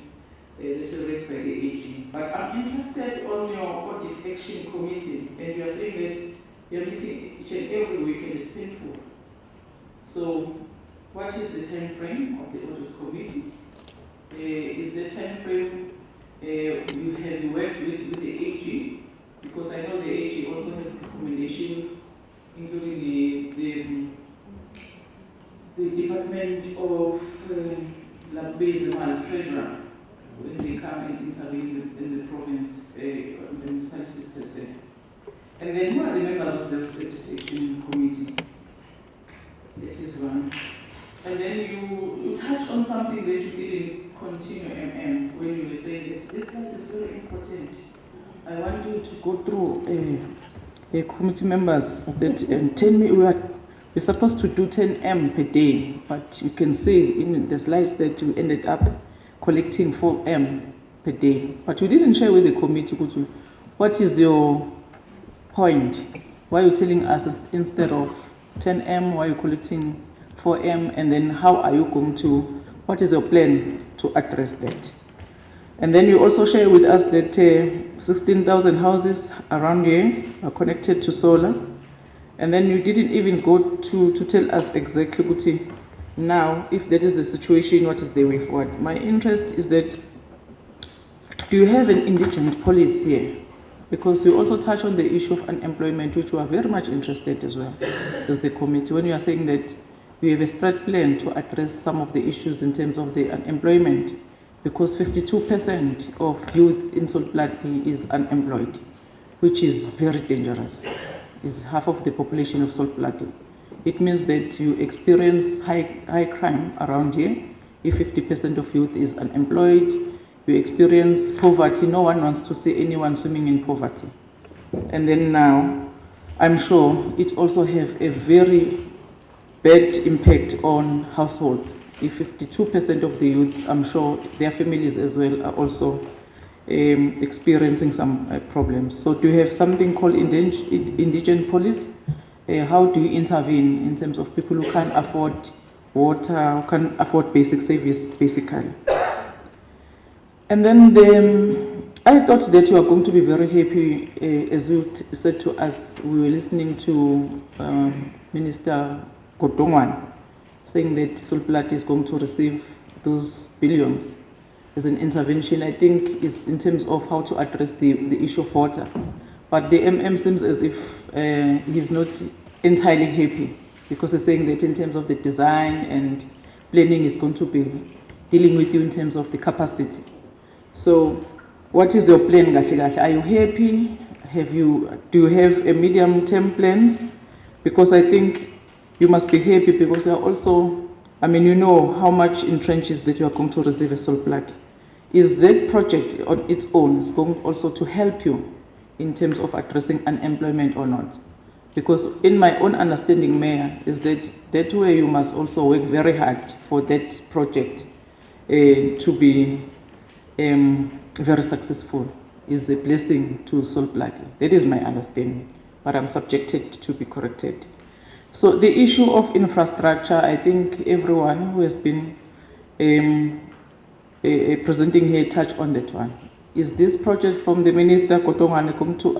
Speaker 6: that were raised by the AG. But I'm interested on your audit action committee, and you are saying that your meeting each and every weekend is painful. So what is the time frame of the audit committee? Is the time frame you have worked with the AG? Because I know the AG also has recommendations, including the Department of Treasury, when they come and intervene in the province, the municipalities per se. And then who are the members of the Auditor-General committee? That is one. And then you touched on something that you didn't continue, MM, when you were saying that this slide is very important. I want you to go through a committee members that and tell me we're supposed to do 10 M per day, but you can see in the slides that we ended up collecting 4 M per day. But you didn't share with the committee what is your point? Why are you telling us instead of 10 M, why are you collecting 4 M, and then how are you going to, what is your plan to address that? And then you also share with us that 16,000 houses around here are connected to solar. And then you didn't even go to tell us exactly now, if that is the situation, what is the way forward? My interest is that, do you have an indigent policy here? Because you also touch on the issue of unemployment, which we are very much interested as well as the committee. When you are saying that we have a strat plan to address some of the issues in terms of the unemployment, because 52% of youth in Sol Plaatjie is unemployed, which is very dangerous. It's half of the population of Sol Plaatjie. It means that you experience high crime around here. If 50% of youth is unemployed, you experience poverty. No one wants to see anyone swimming in poverty. And then now, I'm sure it also have a very bad impact on households. If 52% of the youth, I'm sure their families as well are also experiencing some problems. So do you have something called indigent police? How do you intervene in terms of people who can't afford water, who can't afford basic service, basically? And then I thought that you are going to be very happy, as you said to us, we were listening to Minister Phokwane saying that Sol Plaatjie is going to receive those billions as an intervention. I think is in terms of how to address the issue of water. But the MM seems as if he's not entirely happy, because he's saying that in terms of the design and planning is going to be dealing with you in terms of the capacity. So what is your plan, Gashigash? Are you happy? Do you have a medium-term plans? Because I think you must be happy, because you are also, I mean, you know how much in trenches that you are going to receive as Sol Plaatjie. Is that project on its own is going also to help you in terms of addressing unemployment or not? Because in my own understanding, Mayor, is that way you must also work very hard for that project to be very successful, is a blessing to Sol Plaatjie. That is my understanding, but I'm subjected to be corrected. So the issue of infrastructure, I think everyone who has been presenting here touched on that one. Is this project from the Minister Phokwane going to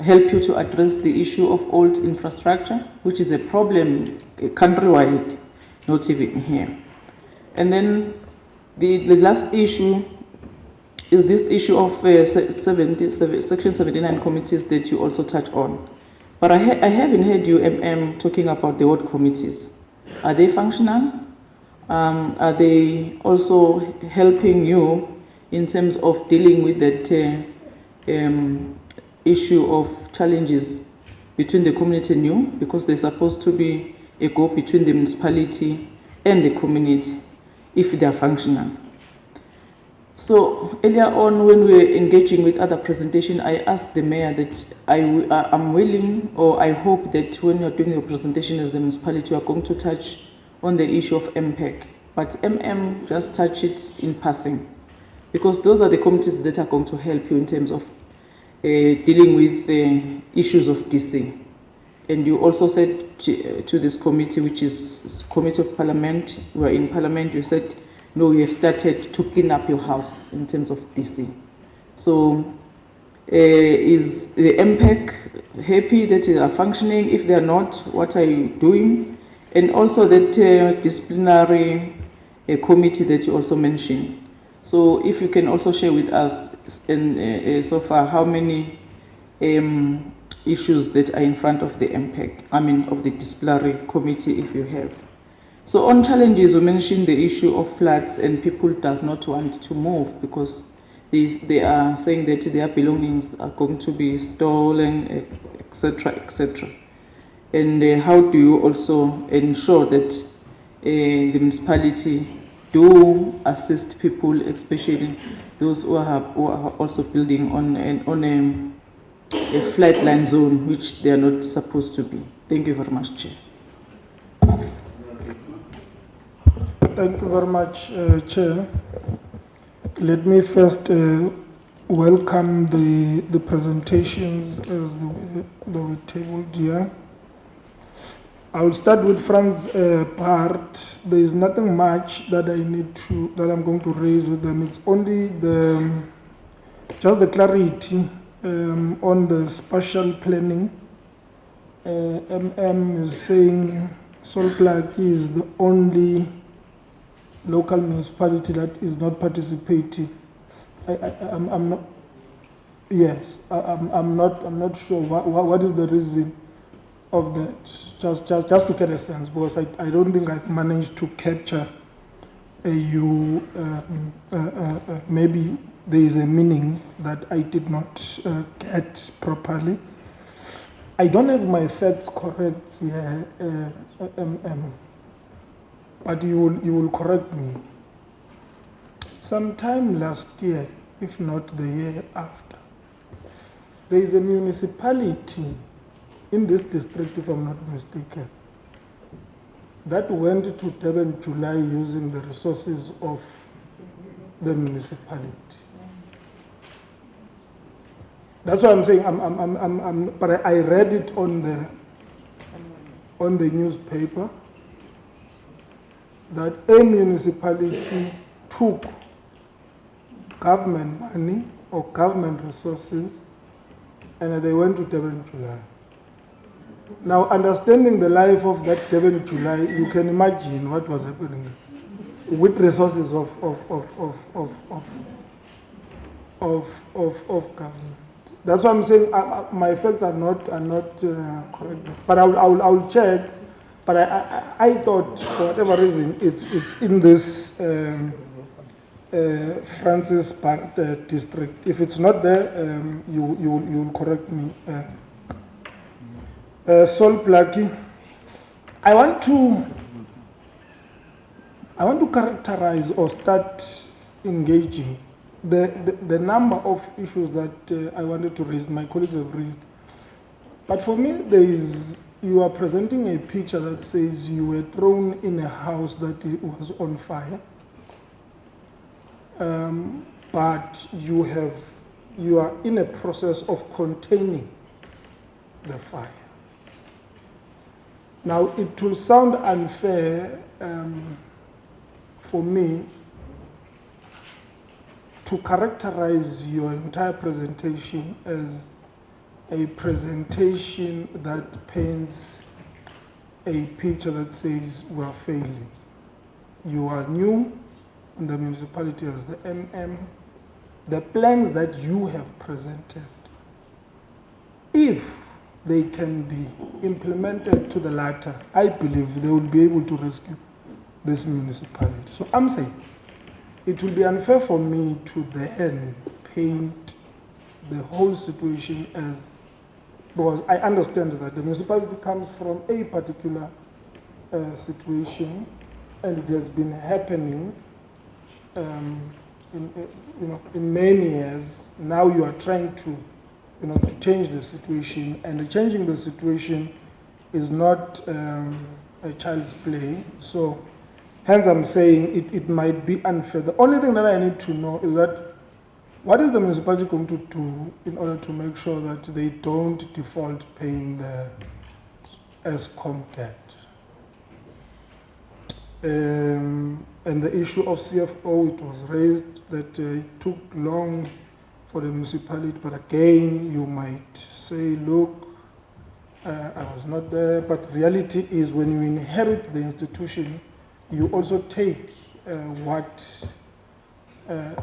Speaker 6: help you to address the issue of old infrastructure, which is a problem countrywide, not even here? And then the last issue is this issue of Section 79 committees that you also touch on. But I haven't heard you, talking about the ward committees. Are they functional? Are they also helping you in terms of dealing with that issue of challenges between the community and you? Because there's supposed to be a go between the municipality and the community if they are functional. So earlier on, when we were engaging with other presentation, I asked the mayor that I'm willing, or I hope that when you're doing your presentation as the municipality, you are going to touch on the issue of MPEC. But just touch it in passing, because those are the committees that are going to help you in terms of dealing with the issues of DC. And you also said to this committee, which is Committee of Parliament, we are in Parliament, you said, no, you have started to clean up your house in terms of DC. So is the MPEC happy that they are functioning? If they are not, what are you doing? And also that disciplinary committee that you also mentioned. So if you can also share with us, so far, how many issues that are in front of the MPEC, of the disciplinary committee, if you have. So on challenges, we mentioned the issue of floods, and people does not want to move because they are saying that their belongings are going to be stolen, etc., etc. And how do you also ensure that the municipality do assist people, especially those who are also building on a flatline zone, which they are not supposed to be? Thank you very much, Chair.
Speaker 7: Thank you very much, Chair. Let me first welcome the presentations as they were tabled here. I will start with Frank's part. There is nothing much that I'm going to raise with them. It's only just the clarity on the spatial planning. MM is saying Sol Plaatjie is the only local municipality that is not participating. I'm not. Yes, I'm not sure what is the reason of that. Just to get a sense, because I don't think I've managed to capture maybe there is a meaning that I did not get properly. I don't have my facts correct here, but you will correct me. Sometime last year, if not the year after, there is a municipality in this district, if I'm not mistaken, that went to Durban July using the resources of the municipality. That's what I'm saying. But I read it on the newspaper that a municipality took government money or government resources and they went to Durban July. Now, understanding the life of that Durban July, you can imagine what was happening with resources of government. That's why I'm saying my facts are not correct. But I'll check. But I thought for whatever reason it's in this Francis Park district. If it's not there, you'll correct me. Sol Plaatjie, I want to characterize or start engaging the number of issues that I wanted to raise. My colleagues have raised, but for me, you are presenting a picture that says you were thrown in a house that was on fire, but you are in a process of containing the fire. Now, it will sound unfair for me to characterize your entire presentation as a presentation that paints a picture that says we are failing. You are new in the municipality as the MM. The plans that you have presented, if they can be implemented to the latter, I believe they will be able to rescue this municipality. So I'm saying it will be unfair for me to then paint the whole situation as, because I understand that the municipality comes from a particular situation and it has been happening in many years. Now you are trying to change the situation, and changing the situation is not a child's play. So hence I'm saying it might be unfair. The only thing that I need to know is that what is the municipality going to do in order to make sure that they don't default paying the ESCOM debt? And the issue of CFO, it was raised that it took long for the municipality, but again, you might say, look, I was not there, but reality is when you inherit the institution, you also take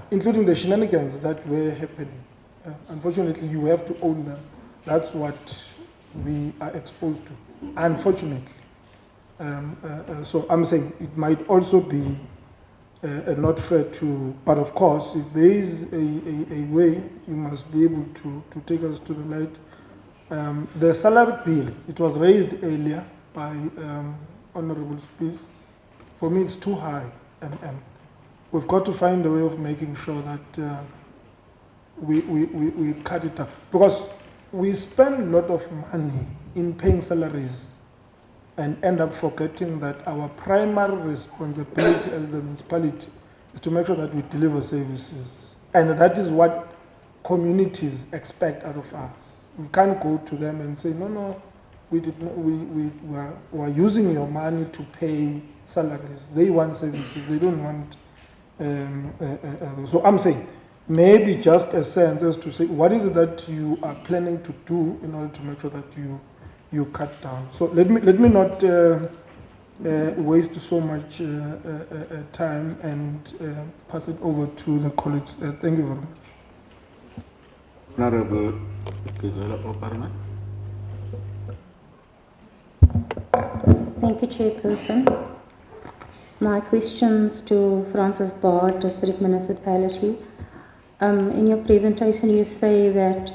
Speaker 7: including the shenanigans that were happening. Unfortunately, you have to own them. That's what we are exposed to, unfortunately. So I'm saying it might also be not fair to, but of course, if there is a way, you must be able to take us to the light. The salary bill, it was raised earlier by Honorable Spies. For me, it's too high. We've got to find a way of making sure that we cut it up. Because we spend a lot of money in paying salaries and end up forgetting that our primary responsibility as the municipality is to make sure that we deliver services. And that is what communities expect out of us. We can't go to them and say, no, we are using your money to pay salaries. They want services, they don't want. So I'm saying, maybe just a sense as to say, what is it that you are planning to do in order to make sure that you cut down? So let me not waste so much time and pass it over to the colleagues. Thank you very much.
Speaker 2: Honorable Kizela Oparman.
Speaker 10: Thank you, Chairperson. My questions to Francis Bar, District Municipality. In your presentation, you say that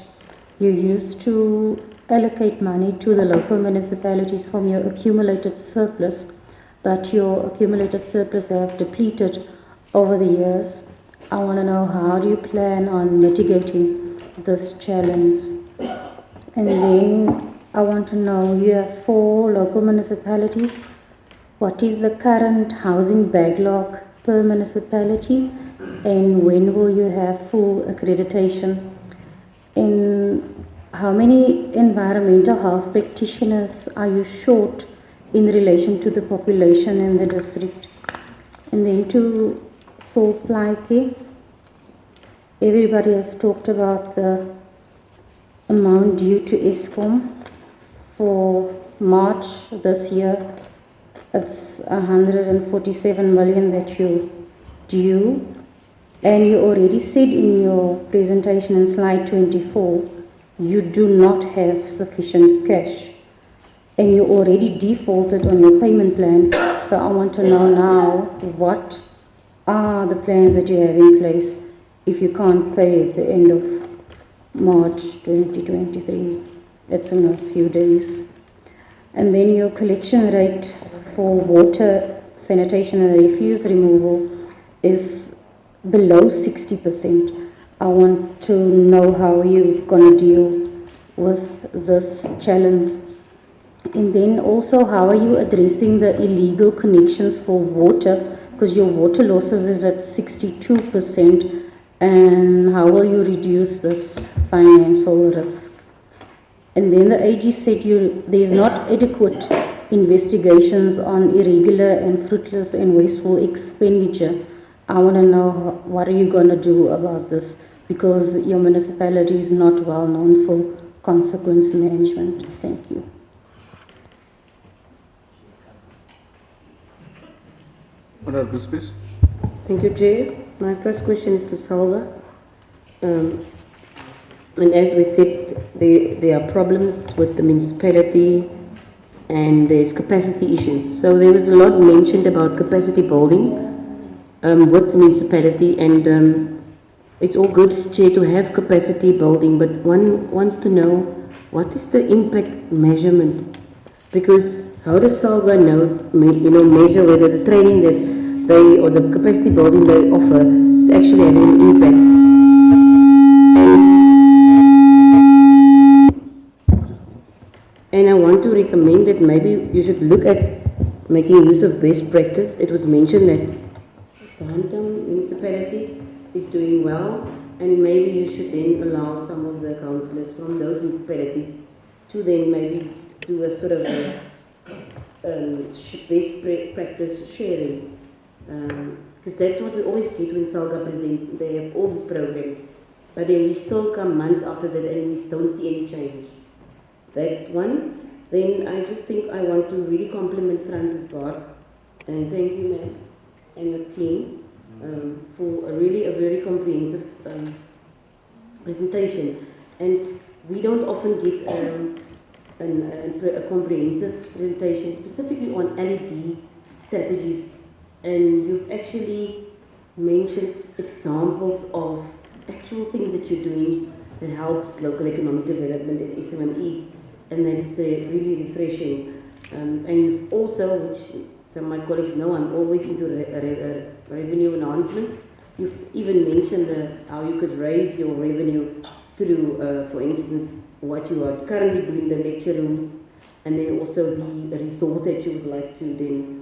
Speaker 10: you used to allocate money to the local municipalities from your accumulated surplus, but your accumulated surplus have depleted over the years. I want to know, how do you plan on mitigating this challenge? And then I want to know, you have 4 local municipalities. What is the current housing backlog per municipality, and when will you have full accreditation? And how many environmental health practitioners are you short in relation to the population in the district? And then to Sol Plaatjie, everybody has talked about the amount due to Eskom for March this year. It's 147 million that you due, and you already said in your presentation in slide 24 you do not have sufficient cash, and you already defaulted on your payment plan. So I want to know now, what are the plans that you have in place if you can't pay at the end of March 2023? It's in a few days. And then your collection rate for water, sanitation and refuse removal is below 60%. I want to know how you're going to deal with this challenge. And then also, how are you addressing the illegal connections for water? Because your water losses is at 62%. And how will you reduce this financial risk? And then the AG said there's not adequate investigations on irregular and fruitless and wasteful expenditure. I want to know, what are you going to do about this? Because your municipality is not well known for consequence management. Thank you.
Speaker 2: Honourable Speaker.
Speaker 11: Thank you, Chair. My first question is to Salga. And as we said, there are problems with the municipality and there's capacity issues. So there was a lot mentioned about capacity building with the municipality, and it's all good, Chair, to have capacity building, but one wants to know, what is the impact measurement? Because how does Salga measure whether the training that they, or the capacity building they offer, is actually having an impact? And I want to recommend that maybe you should look at making use of best practice. It was mentioned that the Hantam municipality is doing well, and maybe you should then allow some of the councillors from those municipalities to then maybe do a sort of best practice sharing. Because that's what we always get when Salga presents. They have all these programs, but then we still come months after that and we don't see any change. That's one. Then I just think I want to really compliment Francis Bart, and thank you, ma'am, and the team for a very comprehensive presentation. And we don't often get a comprehensive presentation specifically on LED strategies, and you've actually mentioned examples of actual things that you're doing that helps local economic development in SMMEs. And that is really refreshing. And you've also, which some of my colleagues know, I'm always into revenue enhancement. You've even mentioned how you could raise your revenue through, for instance, what you are currently doing, the lecture rooms, and then also the resort that you would like to then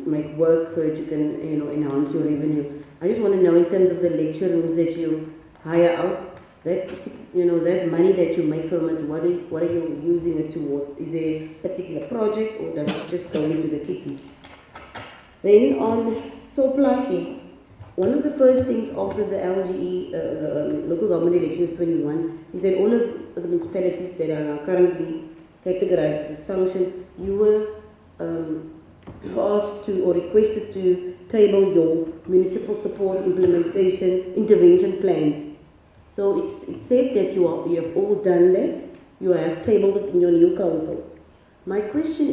Speaker 11: make work so that you can enhance your revenue. I just want to know, in terms of the lecture rooms that you hire out, that that money that you make from it, what are you using it towards? Is there a particular project, or does it just go into the kitty? Then on Sol Plaatjie, one of the first things after the LGE, local government elections 21, is that all of the municipalities that are now currently categorized as dysfunction, you were asked to or requested to table your municipal support implementation intervention plans. So it's said that you have all done that, you have tabled it in your new councils. My question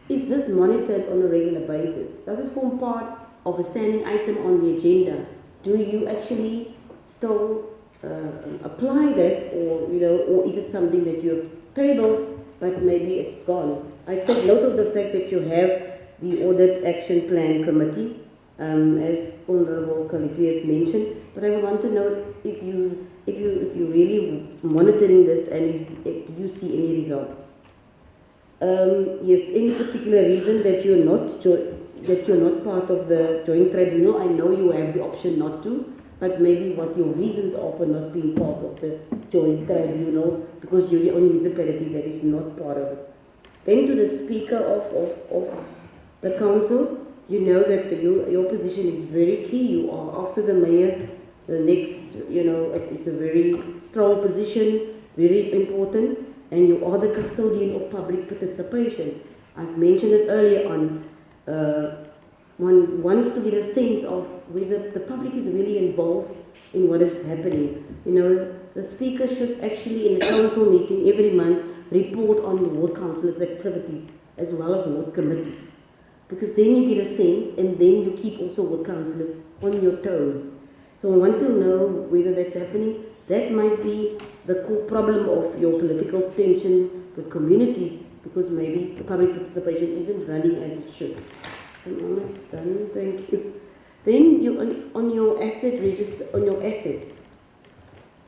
Speaker 11: is this monitored on a regular basis? Does it form part of a standing item on the agenda? Do you actually still apply that, or is it something that you have tabled but maybe it's gone? I take note of the fact that you have the Audit Action Plan Committee, as Honourable Kalipi has mentioned, but I would want to know if you really monitoring this, and if you see any results. Yes, any particular reason that you're not part of the joint tribunal? I know you have the option not to, but maybe what your reasons are for not being part of the joint tribunal, because you're the only municipality that is not part of it. Then to the Speaker of the Council, you know that your position is very key. You are after the Mayor, the next, it's a very strong position, very important, and you are the custodian of public participation. I've mentioned it earlier on. One wants to get a sense of whether the public is really involved in what is happening. The Speaker should actually, in the council meeting every month, report on the ward councillors' activities as well as ward committees. Because then you get a sense, and then you keep also ward councillors on your toes. So I want to know whether that's happening. That might be the core problem of your political tension with communities, because maybe the public participation isn't running as it should. I'm almost done, thank you. Then you on your asset register, on your assets.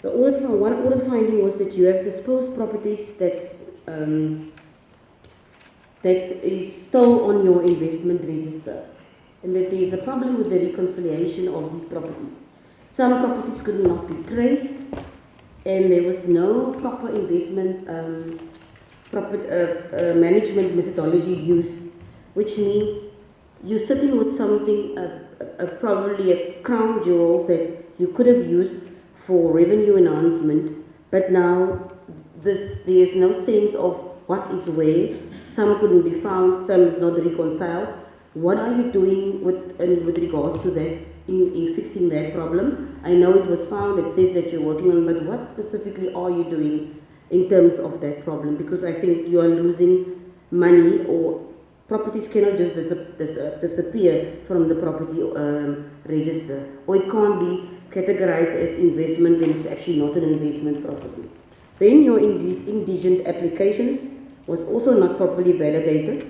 Speaker 11: One audit finding was that you have disposed properties that is still on your investment register, and that there is a problem with the reconciliation of these properties. Some properties could not be traced, and there was no proper investment management methodology used, which means you're sitting with something, probably a crown jewel that you could have used for revenue enhancement, but now there is no sense of what is where. Some couldn't be found, some is not reconciled. What are you doing with regards to that, in fixing that problem? I know it was found, it says that you're working on, but what specifically are you doing in terms of that problem? Because I think you are losing money, or properties cannot just disappear from the property register, or it can't be categorized as investment when it's actually not an investment property. Then your indigent applications was also not properly validated,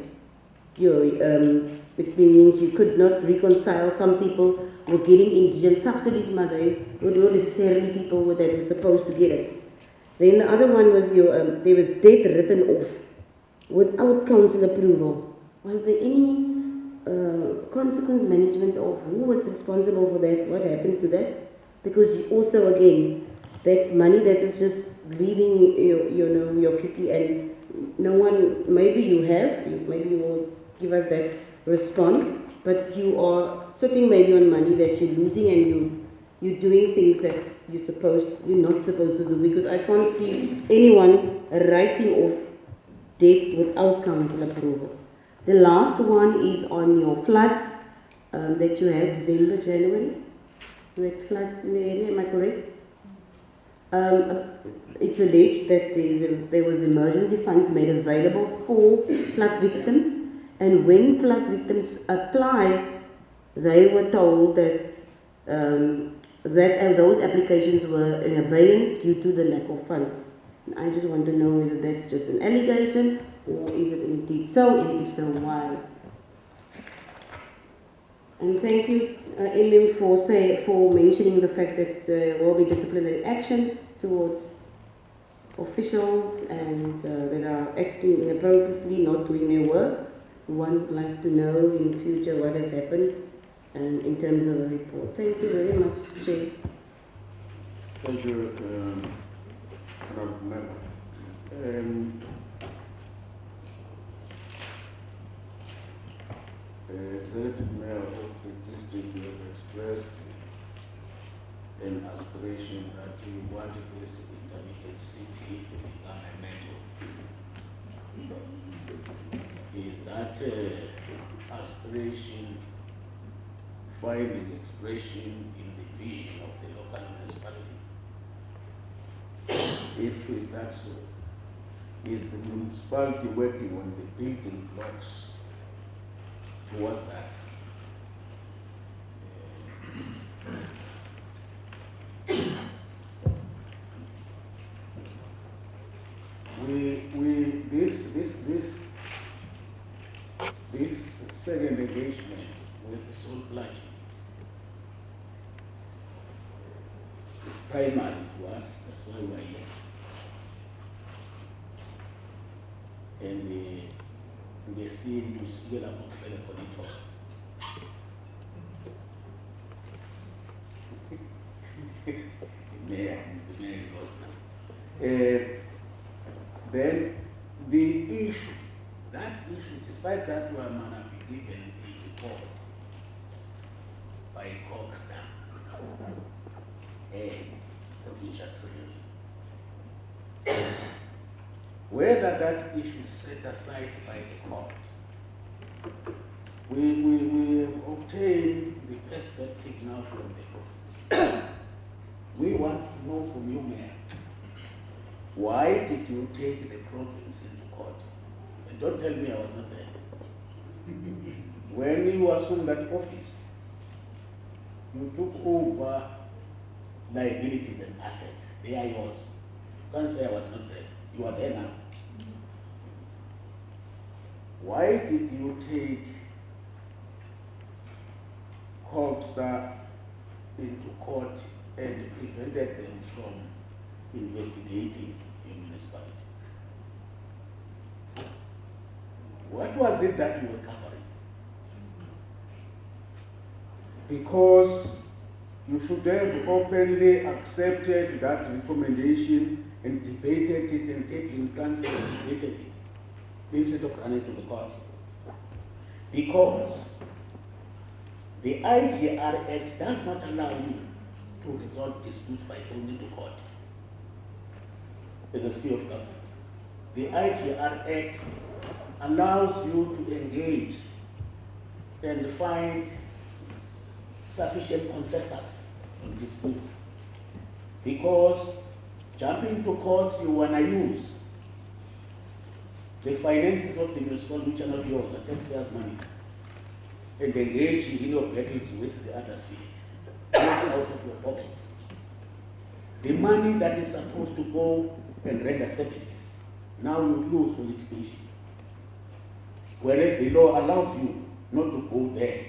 Speaker 11: which means you could not reconcile. Some people were getting indigent subsidies, but they were not necessarily people that were supposed to get it. Then the other one was there was debt written off without council approval. Was there any consequence management of who was responsible for that? What happened to that? Because also, again, that's money that is just leaving your kitty, and no one, maybe you will give us that response, but you are sitting maybe on money that you're losing, and you're doing things that you're not supposed to do, because I can't see anyone writing off debt without council approval. The last one is on your floods that you had December, January. You had floods in the area, am I correct? It's alleged that there was emergency funds made available for flood victims, and when flood victims applied, they were told that those applications were in abeyance due to the lack of funds. And I just want to know whether that's just an allegation, or is it indeed so, and if so, why? And thank you, Elim, for mentioning the fact that there will be disciplinary actions towards officials and that are acting inappropriately, not doing their work. One would like to know in future what has happened in terms of a report. Thank you very much, Chair.
Speaker 2: Thank you, Honourable Member. Executive Mayor of the district, you have expressed an aspiration that you want this intermediate city to become a metro. Is that aspiration finding expression in the vision of the local municipality? If is that so, is the municipality working on the building blocks towards that? This second engagement with Sol Plaatjie is primary to us. That's why we're here. And we are seeing to scale up of fellow the issue, despite that we are going to be given a report by Coxstar and Provincial Treasury, whether that issue is set aside by the court, we obtain the perspective now from the province. We want to know from you, Mayor, why did you take the province into court? And don't tell me I was not there. When you assumed that office, you took over liabilities and assets. They are yours. You can't say I was not there. You are there now. Why did you take Coxstar into court and prevented them from investigating your municipality? What was it that you were covering? Because you should have openly accepted that recommendation and debated it and taken counsel and debated it instead of running to the court. Because the IGR Act does not allow you to resolve disputes by going to court as a sphere of government. The IGR Act allows you to engage and find sufficient consensus on disputes. Because jumping to courts, you want to use the finances of the municipality, which are not yours, the taxpayers' money, and engage in your battles with the other sphere, out of your pockets. The money that is supposed to go and render services, now you lose for litigation. Whereas the law allows you not to go there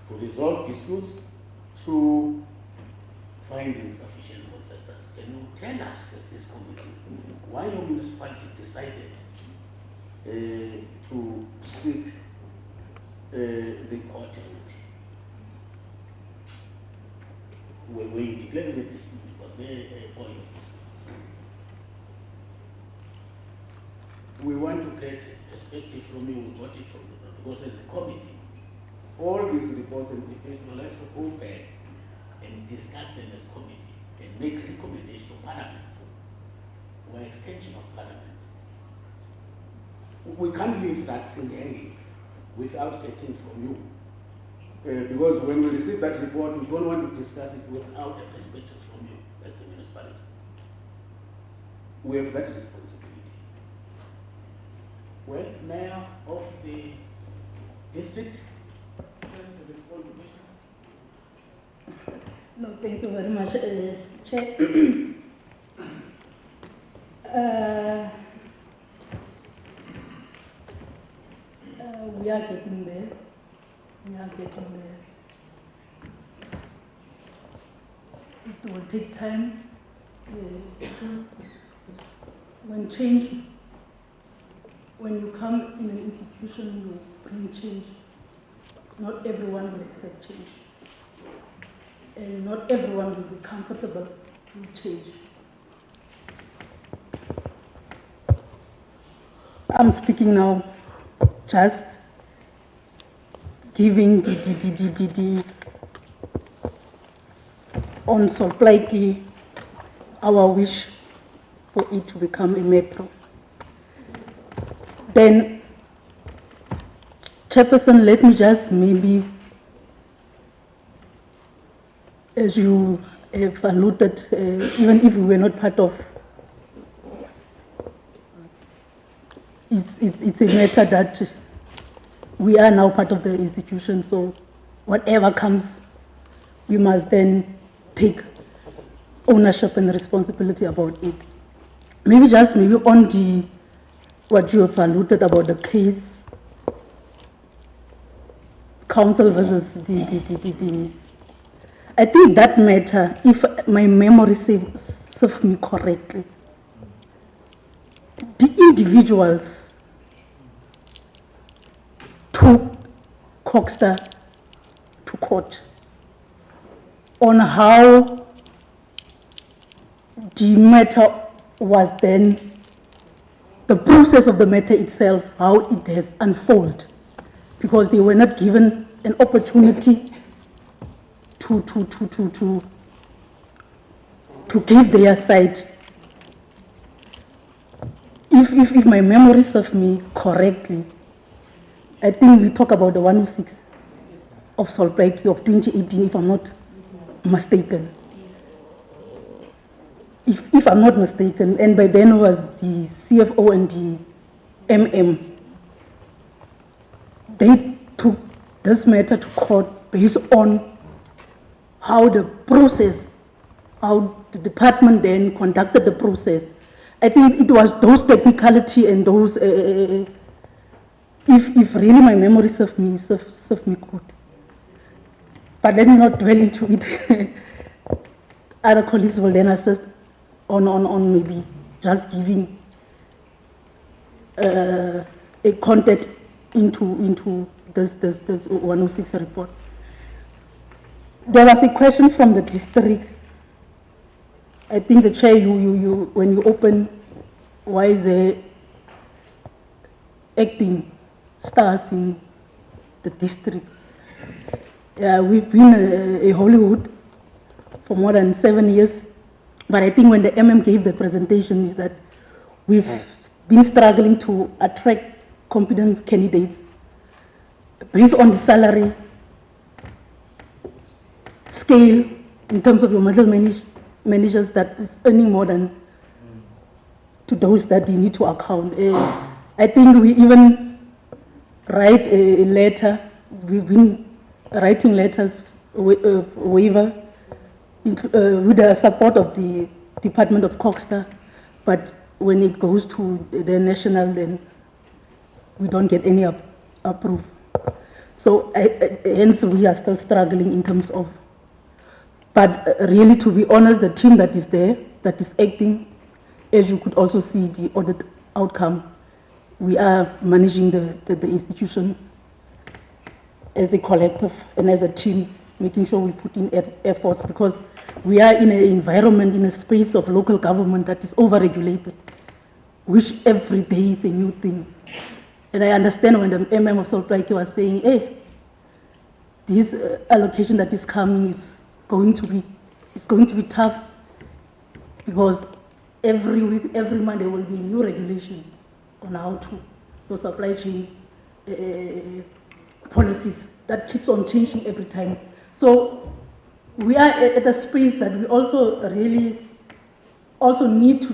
Speaker 2: to resolve disputes through finding sufficient consensus. Can you tell us, as this committee, why your municipality decided to seek the court route? When you declared the dispute, was there a point of dispute? We want to get perspective from you, we got it from you, because as a committee, all these reports and debates will have to go back and discuss them as committee and make recommendations to Parliament or extension of Parliament. We can't leave that thing hanging without getting from you. Because when we receive that report, we don't want to discuss it without a perspective from you as the municipality. We have that responsibility. Well, Mayor of the district, first to respond to questions.
Speaker 1: No, thank you very much, Chair. We are getting there. We are getting there. It will take time. When you come in an institution, you bring change. Not everyone will accept change. And not everyone will be comfortable with change. I'm speaking now just giving the on Sol Plaatjie our wish for it to become a metro. Then, Chairperson, let me just maybe, as you have alluded, even if we were not part of, it's a matter that we are now part of the institution, so whatever comes, we must then take ownership and responsibility about it. Maybe on what you have alluded about the case, council versus the I think that matter, if my memory serves me correctly, the individuals took Coxstar to court on how the matter was then, the process of the matter itself, how it has unfolded, because they were not given an opportunity to give their side. If my memory serves me correctly, I think we talk about the 106 of Sol Plaatjie of 2018, if I'm not mistaken. If I'm not mistaken, and by then was the CFO and the MM. They took this matter to court based on how the process, how the department then conducted the process. I think it was those technicality and those, if really my memory serves me good. But let me not dwell into it. Other colleagues will then assist on maybe just giving a content into this 106 report. There was a question from the district. I think the chair, when you open, why is there acting stars in the districts? We've been a Hollywood for more than 7 years, but I think when the MM gave the presentation is that we've been struggling to attract competent candidates based on the salary scale in terms of your middle managers that is earning more than to those that you need to account. I think we even write a letter. We've been writing letters, waiver, with the support of the Department of Cooperative, but when it goes to the national, then we don't get any approval. So hence we are still struggling in terms of, but really to be honest, the team that is there, that is acting, as you could also see the audit outcome, we are managing the institution as a collective and as a team, making sure we put in efforts, because we are in an environment, in a space of local government that is over-regulated, which every day is a new thing. And I understand when the MM of Sol Plaatjie was saying, hey, this allocation that is coming is going to be tough, because every week, every month there will be new regulation on how to the supply chain policies that keeps on changing every time. So we are at a space that we also really also need to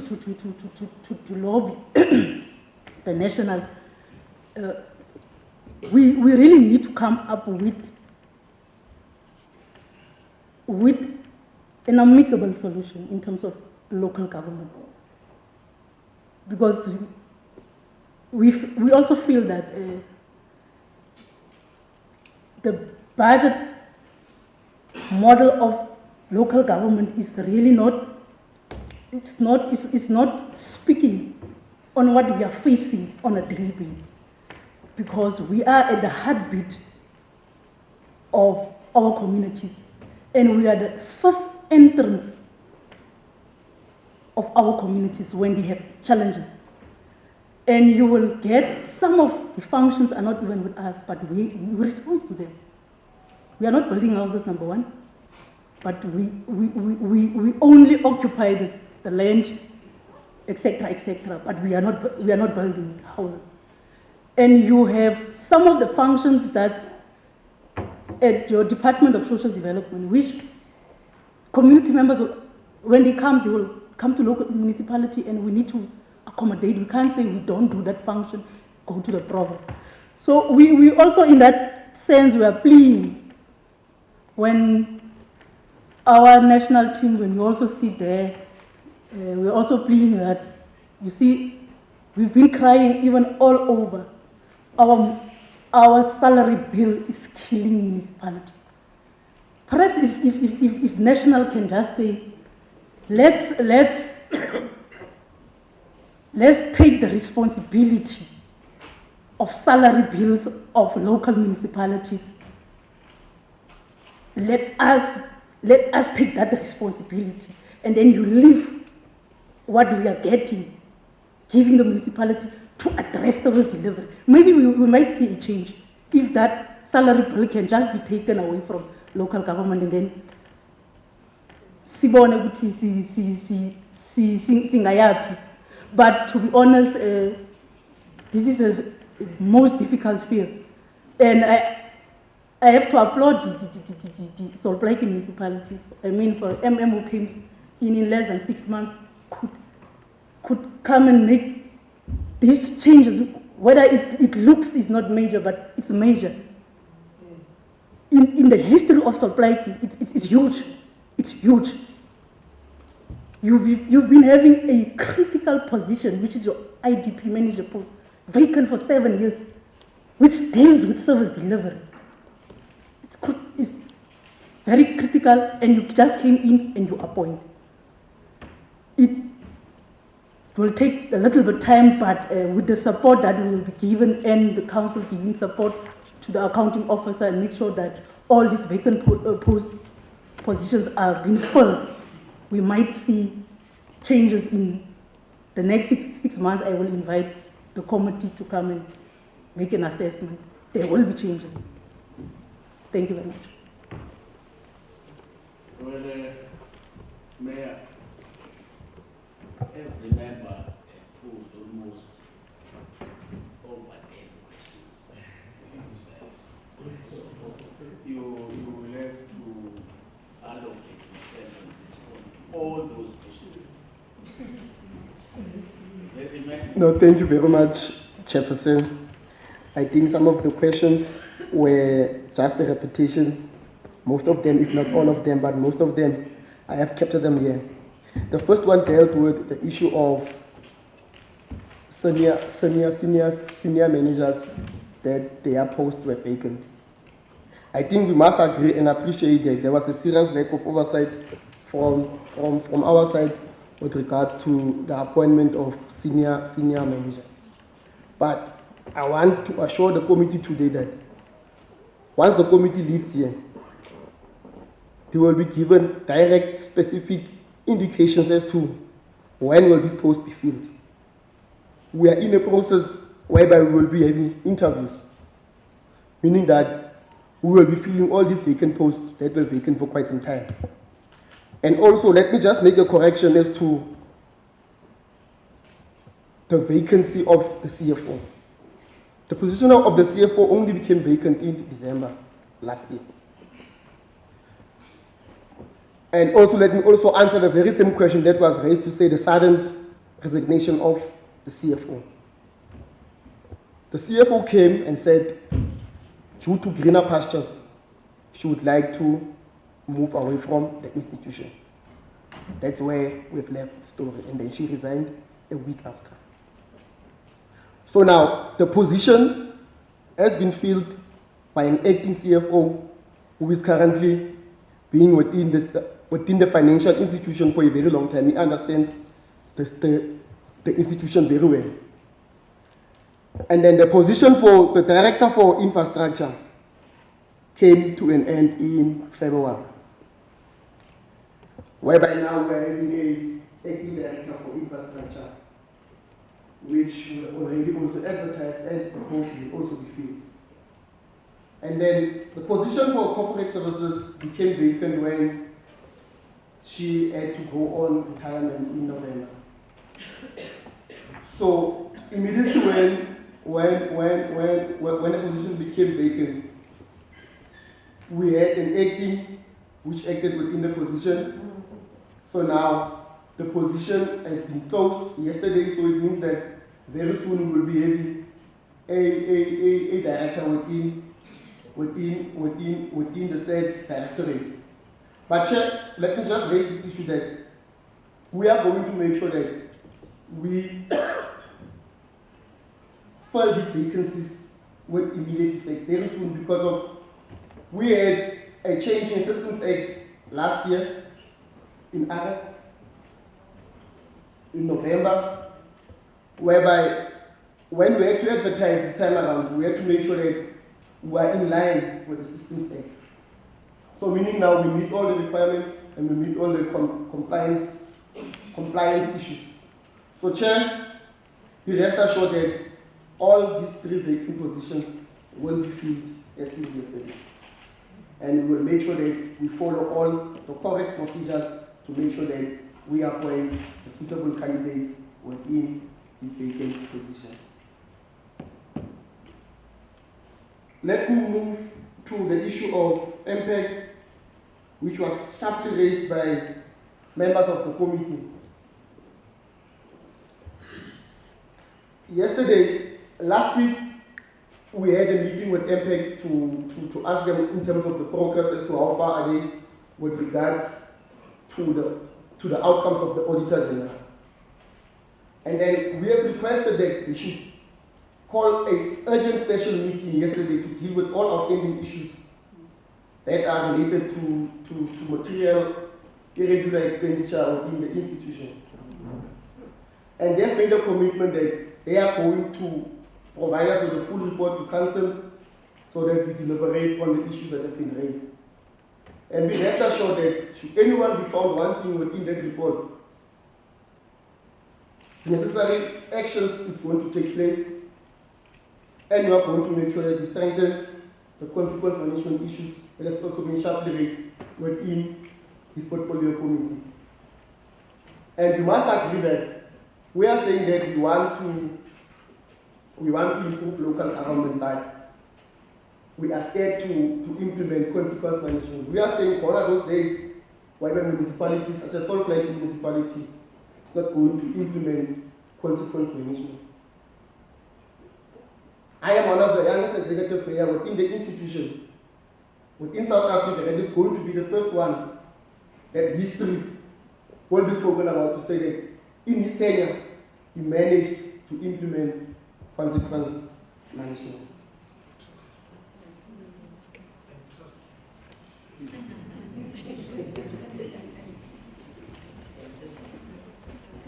Speaker 1: lobby the national. We really need to come up with an amicable solution in terms of local government, because we also feel that the budget model of local government is really not speaking on what we are facing on a daily basis, because we are at the heartbeat of our communities, and we are the first entrance of our communities when they have challenges. And you will get some of the functions are not even with us, but we respond to them. We are not building houses, number one, but we only occupy the land, etc., but we are not building houses. And you have some of the functions that at your Department of Social Development, which community members, when they will come to local municipality, and we need to accommodate. We can't say we don't do that function, go to the province. So we also, in that sense, we are pleading when our national team, when we also sit there, we're also pleading that, you see, we've been crying even all over. Our salary bill is killing municipalities. Perhaps if national can just say, let's take the responsibility of salary bills of local municipalities. Let us take that responsibility, and then you leave what we are getting
Speaker 12: giving the municipality to address service delivery. Maybe we might see a change if that salary bill can just be taken away from local government and then sibone ukuthi singayaphi. But to be honest, this is a most difficult field, and I have to applaud the Sol Plaatjie municipality. I mean, for who came in less than 6 months could come and make these changes. Whether it looks is not major, but it's major. In the history of Sol Plaatjie, it's huge. It's huge. You've been having a critical position, which is your IDP manager post, vacant for 7 years, which deals with service delivery. It's very critical, and you just came in and you appoint. It will take a little bit of time, but with the support that will be given and the council giving support to the accounting officer and make sure that all these vacant positions are being filled, we might see changes in the next six months. I will invite the committee to come and make an assessment. There will be changes. Thank you very much.
Speaker 2: Well, Mayor, every member posed almost over 10 questions for yourselves. So you will have to allocate yourself and respond to all those questions.
Speaker 3: No, thank you very much, Chairperson. I think some of the questions were just a repetition. Most of them, if not all of them, but most of them, I have kept them here. The first one dealt with the issue of senior managers that their posts were vacant. I think we must agree and appreciate that there was a serious lack of oversight from our side with regards to the appointment of senior managers. But I want to assure the committee today that once the committee leaves here, they will be given direct, specific indications as to when will this post be filled. We are in a process whereby we will be having interviews, meaning that we will be filling all these vacant posts that were vacant for quite some time. And also, let me just make a correction as to the vacancy of the CFO. The position of the CFO only became vacant in December last year. And also, let me also answer the very same question that was raised to say the sudden resignation of the CFO. The CFO came and said, due to greener pastures, she would like to move away from the institution. That's where we've left the story. And then she resigned a week after. So now, the position has been filled by an acting CFO who is currently being within the financial institution for a very long time. He understands the institution very well. And then the position for the director for infrastructure came to an end in February, whereby now we're having an acting director for infrastructure, which we have already also advertised and proposed will also be filled. And then the position for corporate services became vacant when she had to go on retirement in November. So immediately when the position became vacant, we had an acting which acted within the position. So now the position has been closed yesterday, so it means that very soon we will be having a director within the said directorate. But Chair, let me just raise this issue that we are going to make sure that we fill these vacancies with immediate effect very soon, because of we had a change in Systems Act last year in August, in November, whereby when we had to advertise this time around, we had to make sure that we are in line with the Systems Act. So meaning now we meet all the requirements and we meet all the compliance issues. So Chair, be rest assured that all these 3 vacant positions will be filled as seen yesterday. And we will make sure that we follow all the correct procedures to make sure that we appoint the suitable candidates within these vacant positions. Let me move to the issue of impact, which was sharply raised by members of the committee. Last week, we had a meeting with impact to ask them in terms of the progress as to how far are they with regards to the outcomes of the Auditor-General. And then we have requested that we should call an urgent special meeting yesterday to deal with all outstanding issues that are related to material irregular expenditure within the institution. And they've made a commitment that they are going to provide us with a full report to council so that we deliberate on the issues that have been raised. And be rest assured that should anyone be found wanting within that report, necessary actions is going to take place, and we are going to make sure that we strengthen the consequence management issues that has also been sharply raised within this portfolio committee. And we must agree that we are saying that we want to improve local government, but we are scared to implement consequence management. We are saying one of those days where the municipalities, such as Sol Plaatjie municipality, is not going to implement consequence management. I am one of the youngest executive players within the institution, within South Africa, that is going to be the first one that history will be spoken about to say that in his tenure, he managed to implement consequence management.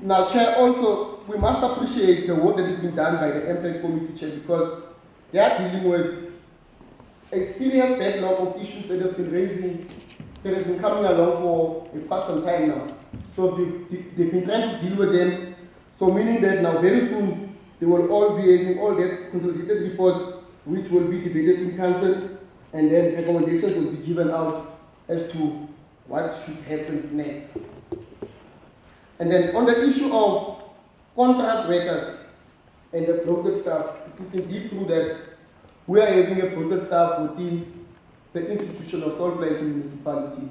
Speaker 3: Now, Chair, also, we must appreciate the work that has been done by the Impact Committee, Chair, because they are dealing with a serious backlog of issues that have been raising, that has been coming along for quite some time now. So they've been trying to deal with them. So meaning that now very soon, they will all be having all that consolidated report, which will be debated in council, and then recommendations will be given out as to what should happen next. And then on the issue of contract workers and the broker staff, it is indeed true that we are having a broker staff within the institution of Sol Plaatjie municipality.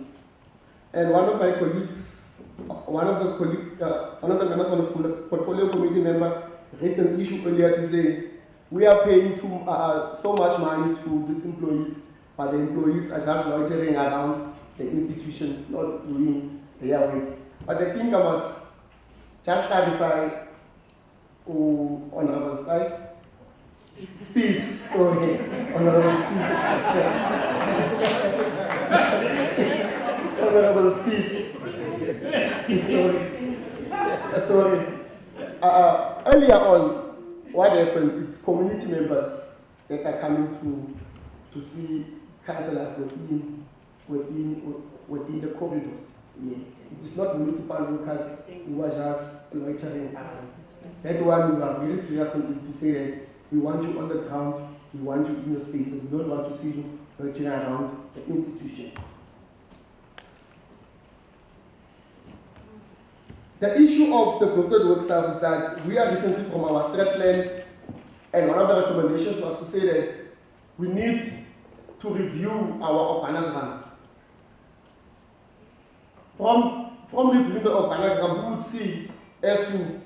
Speaker 3: And one of my colleagues, one of the members from the portfolio committee member raised an issue earlier to say, we are paying so much money to these employees, but the employees are just loitering around the institution, not doing their work. But I think I must just clarify, Honorable Spies, sorry, Honorable Spies. Honorable Spies. Sorry. Earlier on, what happened, it's community members that are coming to see councillors within the corridors. Yeah. It is not municipal workers who are just loitering around. That one, we are very serious to say that we want you on the ground, we want you in your spaces, we don't want to see you loitering around the institution. The issue of the brokered work staff is that we are recently from our strat plan, and one of the recommendations was to say that we need to review our organogram. From reviewing the organogram, we would see as to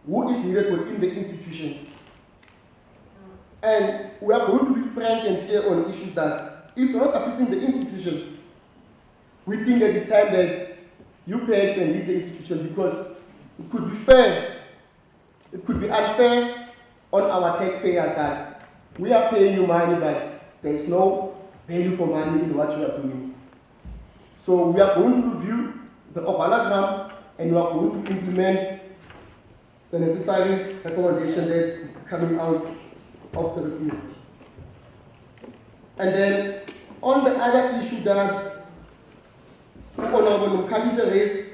Speaker 3: who is needed within the institution. And we are going to be frank and clear on issues that if you're not assisting the institution, we think that it's time that you pay and leave the institution, because it could be fair, it could be unfair on our taxpayers that we are paying you money, but there is no value for money in what you are doing. So we are going to review the organogram, and we are going to implement the necessary recommendation that is coming out of the review. And then on the other issue that Honorable Mkhalida raised,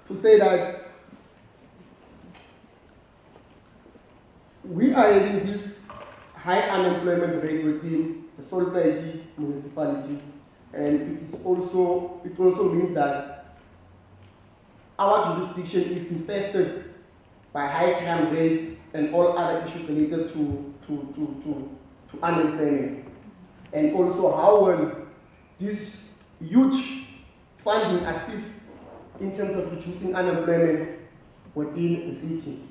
Speaker 3: to say that we are having this high unemployment rate within the Sol Plaatjie municipality, and it also means that our jurisdiction is infested by high crime rates and all other issues related to unemployment. And also how will this huge funding assist in terms of reducing unemployment within the city.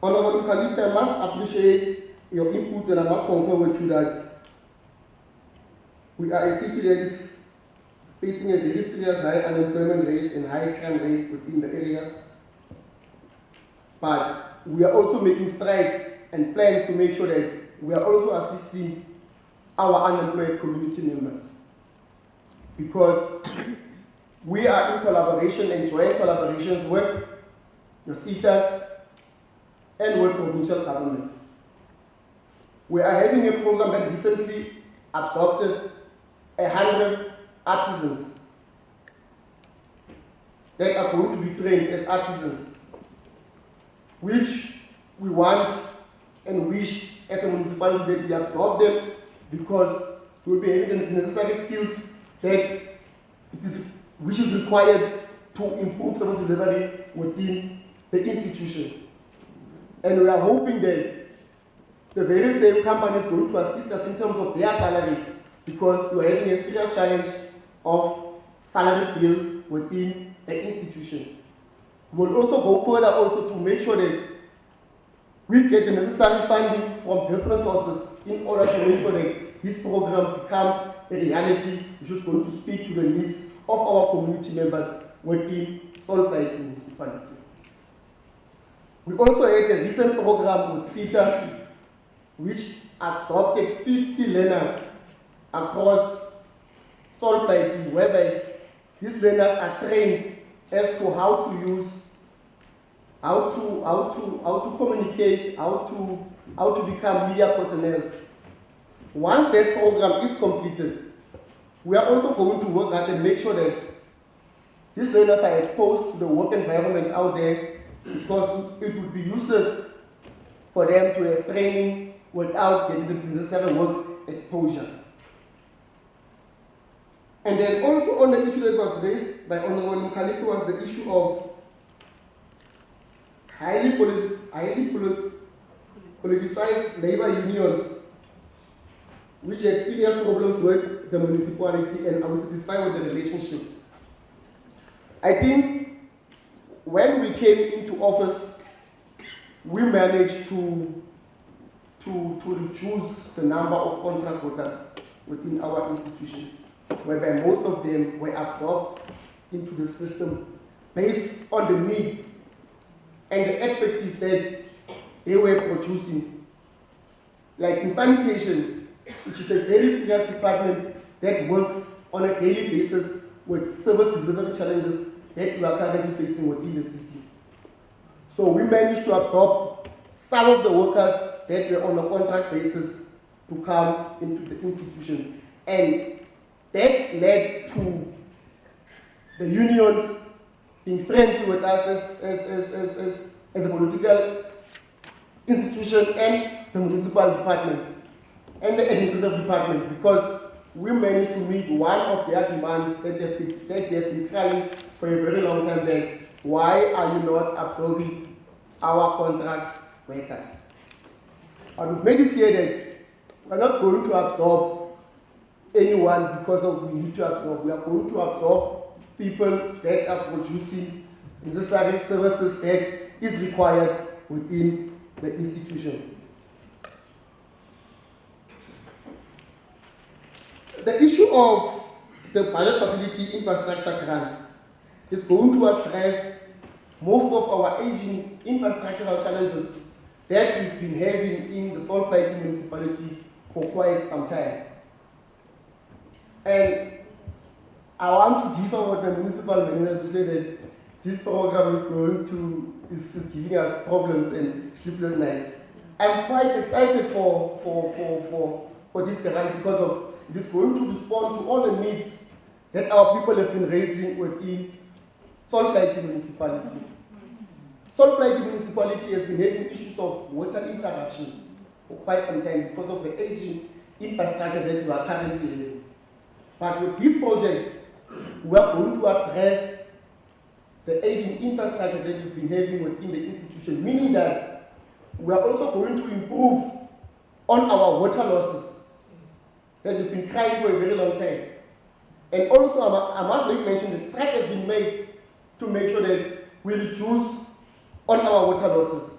Speaker 3: Honorable Khalid, I must appreciate your input, and I must concur with you that we are a city that is facing a very serious high unemployment rate and high crime rate within the area. But we are also making strides and plans to make sure that we are also assisting our unemployed community members. Because we are in collaboration and joint collaborations with your CETAs and with provincial government. We are having a program that recently absorbed 100 artisans that are going to be trained as artisans, which we want and wish as a municipality that we absorb them, because we will be having the necessary skills which is required to improve service delivery within the institution. And we are hoping that the very same company is going to assist us in terms of their salaries, because we are having a serious challenge of salary bill within the institution. We will also go further also to make sure that we get the necessary funding from different sources in order to make sure that this program becomes a reality which is going to speak to the needs of our community members within Sol Plaatjie municipality. We also had a recent program with CETA which absorbed 50 learners across Sol Plaatjie, whereby these learners are trained as to how to use, how to communicate, how to become media personnel. Once that program is completed, we are also going to work hard and make sure that these learners are exposed to the work environment out there, because it would be useless for them to have training without getting the necessary work exposure. And then also on the issue that was raised by Honorable Mkhaliki was the issue of highly politicized labor unions, which had serious problems with the municipality, and I was satisfied with the relationship. I think when we came into office, we managed to reduce the number of contract workers within our institution, whereby most of them were absorbed into the system based on the need and the expertise that they were producing. Like in sanitation, which is a very serious department that works on a daily basis with service delivery challenges that we are currently facing within the city. So we managed to absorb some of the workers that were on a contract basis to come into the institution. And that led to the unions being friendly with us as a political institution and the municipal department and the administrative department, because we managed to meet one of their demands that they've been crying for a very long time, that why are you not absorbing our contract workers? I will make it clear that we're not going to absorb anyone because of we need to absorb. We are going to absorb people that are producing necessary services that is required within the institution. The issue of the pilot facility infrastructure grant is going to address most of our aging infrastructural challenges that we've been having in the Sol Plaatjie municipality for quite some time. And I want to differ with the municipal manager to say that this program is giving us problems and sleepless nights. I'm quite excited for this grant, because of it is going to respond to all the needs that our people have been raising within Sol Plaatjie municipality. Sol Plaatjie municipality has been having issues of water interruptions for quite some time because of the aging infrastructure that we are currently having. But with this project, we are going to address the aging infrastructure that we've been having within the institution, meaning that we are also going to improve on our water losses that we've been crying for a very long time. And also, I must make mention that strike has been made to make sure that we reduce on our water losses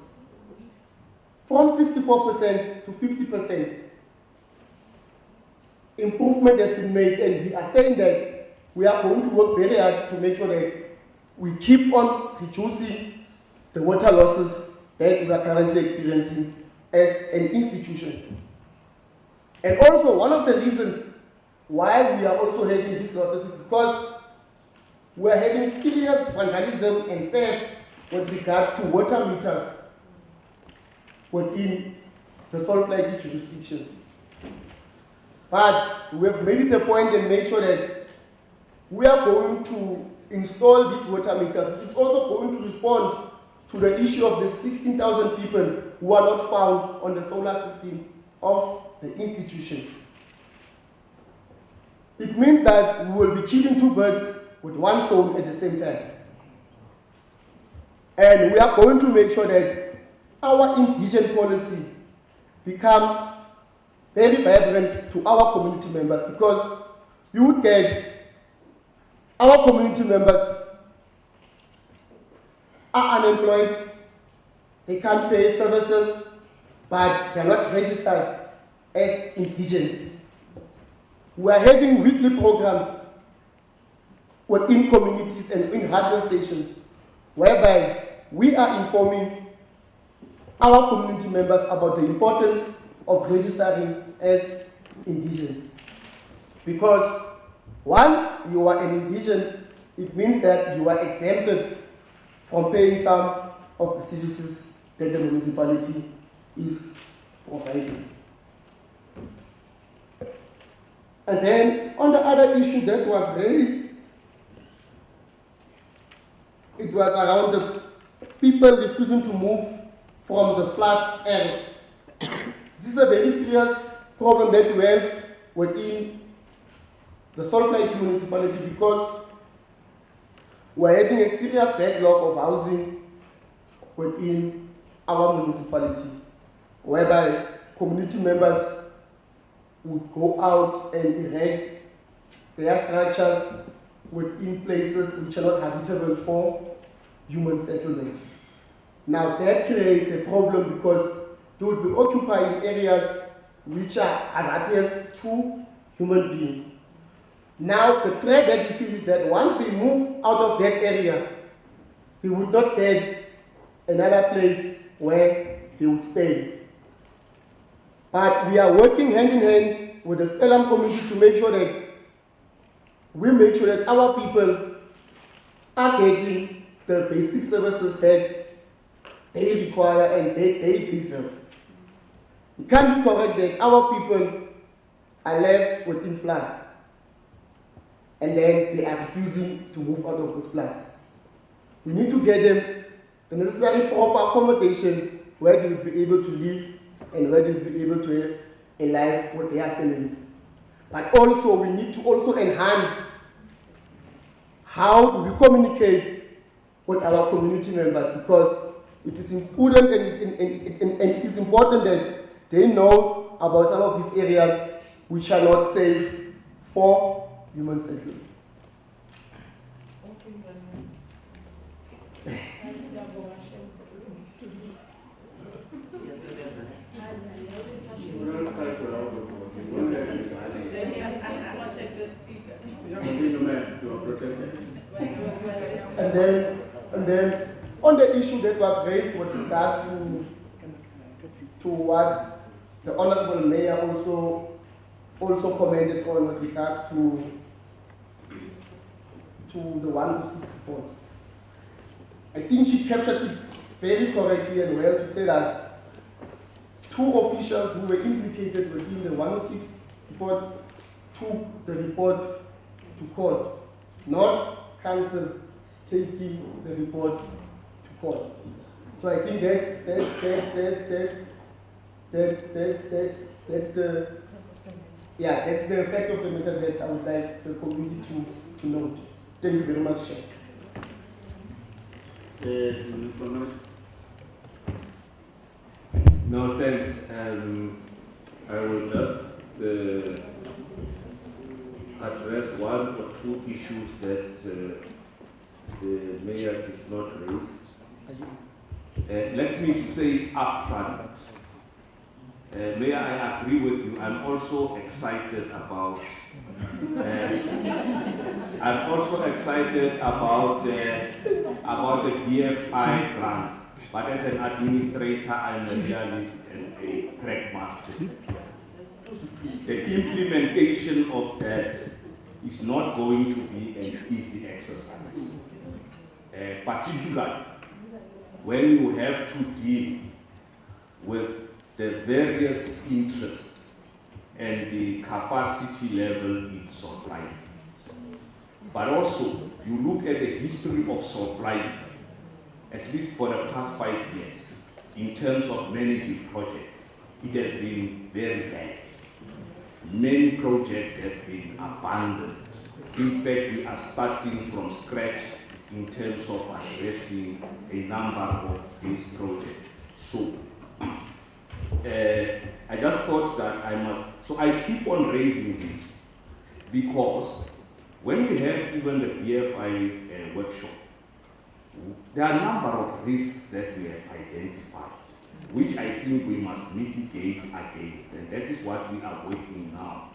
Speaker 3: from 64% to 50%. Improvement has been made, and we are saying that we are going to work very hard to make sure that we keep on reducing the water losses that we are currently experiencing as an institution. And also, one of the reasons why we are also having these losses is because we are having serious vandalism and theft with regards to water meters within the Sol Plaatjie jurisdiction. But we have made it a point and made sure that we are going to install these water meters, which is also going to respond to the issue of the 16,000 people who are not found on the solar system of the institution. It means that we will be killing two birds with one stone at the same time. And we are going to make sure that our indigent policy becomes very vibrant to our community members, because you would get our community members are unemployed, they can't pay services, but they are not registered as indigents. We are having weekly programs within communities and in radio stations whereby we are informing our community members about the importance of registering as indigents. Because once you are an indigent, it means that you are exempted from paying some of the services that the municipality is providing. And then on the other issue that was raised, it was around the people refusing to move from the flats area. This is a very serious problem that we have within the Sol Plaatjie municipality, because we're having a serious backlog of housing within our municipality, whereby community members would go out and erect their structures within places which are not habitable for human settlement. Now that creates a problem because they would be occupying areas which are hazardous to human beings. Now the threat that they feel is that once they move out of that area, they would not get another place where they would stay. But we are working hand in hand with the Spelam community to make sure that our people are getting the basic services that they require and they deserve. It can't be correct that our people are left within flats and then they are refusing to move out of those flats. We need to get them the necessary proper accommodation where they will be able to live and where they will be able to have a life with their families. But also we need to also enhance how do we communicate with our community members, because it is important and it is important that they know about some of these areas which are not safe for human settlement. And then on the issue that was raised with regards to what the Honorable Mayor also commented on with regards to the 106 report. I think she captured it very correctly and well to say that two officials who were implicated within the 106 report took the report to court, not council taking the report to court. So I think that's the that's the effect of the matter that I would like the community to note. Thank you very much, Chair.
Speaker 4: No, thanks. I will just address one or two issues that the mayor did not raise. Let me say upfront, Mayor, I agree with you. I'm also excited about. I'm also excited about the BFI grant. But as an administrator, I'm a realist and a pragmatist. The implementation of that is not going to be an easy exercise, particularly when you have to deal with the various interests and the capacity level in Sol Plaatjie. But also, you look at the history of Sol Plaatjie, at least for the past 5 years, in terms of managing projects, it has been very bad. Many projects have been abandoned. In fact, we are starting from scratch in terms of addressing a number of these projects. So, I just thought that I must, so I keep on raising this because when we have even the BFI workshop, there are a number of risks that we have identified, which I think we must mitigate against, and that is what we are working now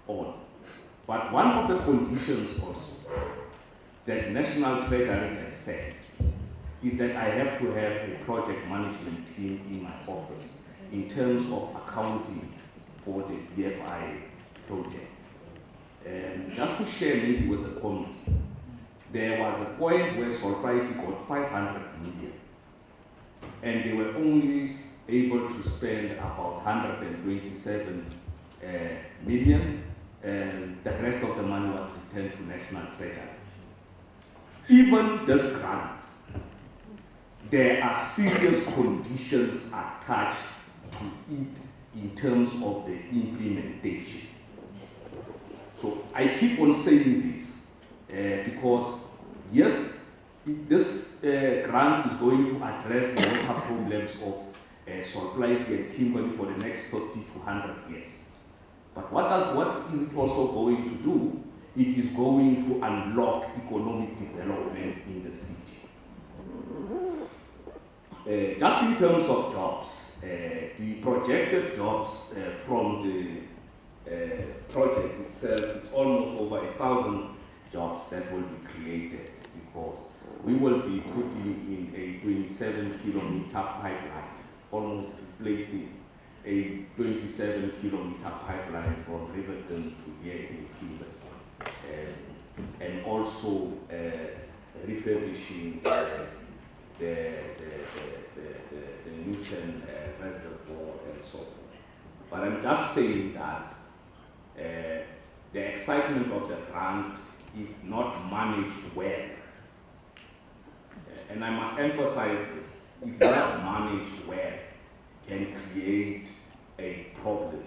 Speaker 4: on. But one of the conditions also that National Treasury has said is that I have to have a project management team in my office in terms of accounting for the BFI project. And just to share maybe with the committee, there was a point where Sol Plaatjie got 500 million, and they were only able to spend about 127 million, and the rest of the money was returned to National Treasury. Even this grant, there are serious conditions attached to it in terms of the implementation. So I keep on saying this because yes, this grant is going to address the water problems of Sol Plaatjie and Kimberley for the next 50 to 100 years. But what is it also going to do? It is going to unlock economic development in the city. Just in terms of jobs, the projected jobs from the project itself, it's almost over 1,000 jobs that will be created because we will be putting in a 27-kilometer pipeline, almost replacing a 27-kilometer pipeline from Riverton to here in Kimberley. And also refurbishing the Newton reservoir and so forth. But I'm just saying that the excitement of the grant, if not managed well, and I must emphasize this, if not managed well, can create a problem.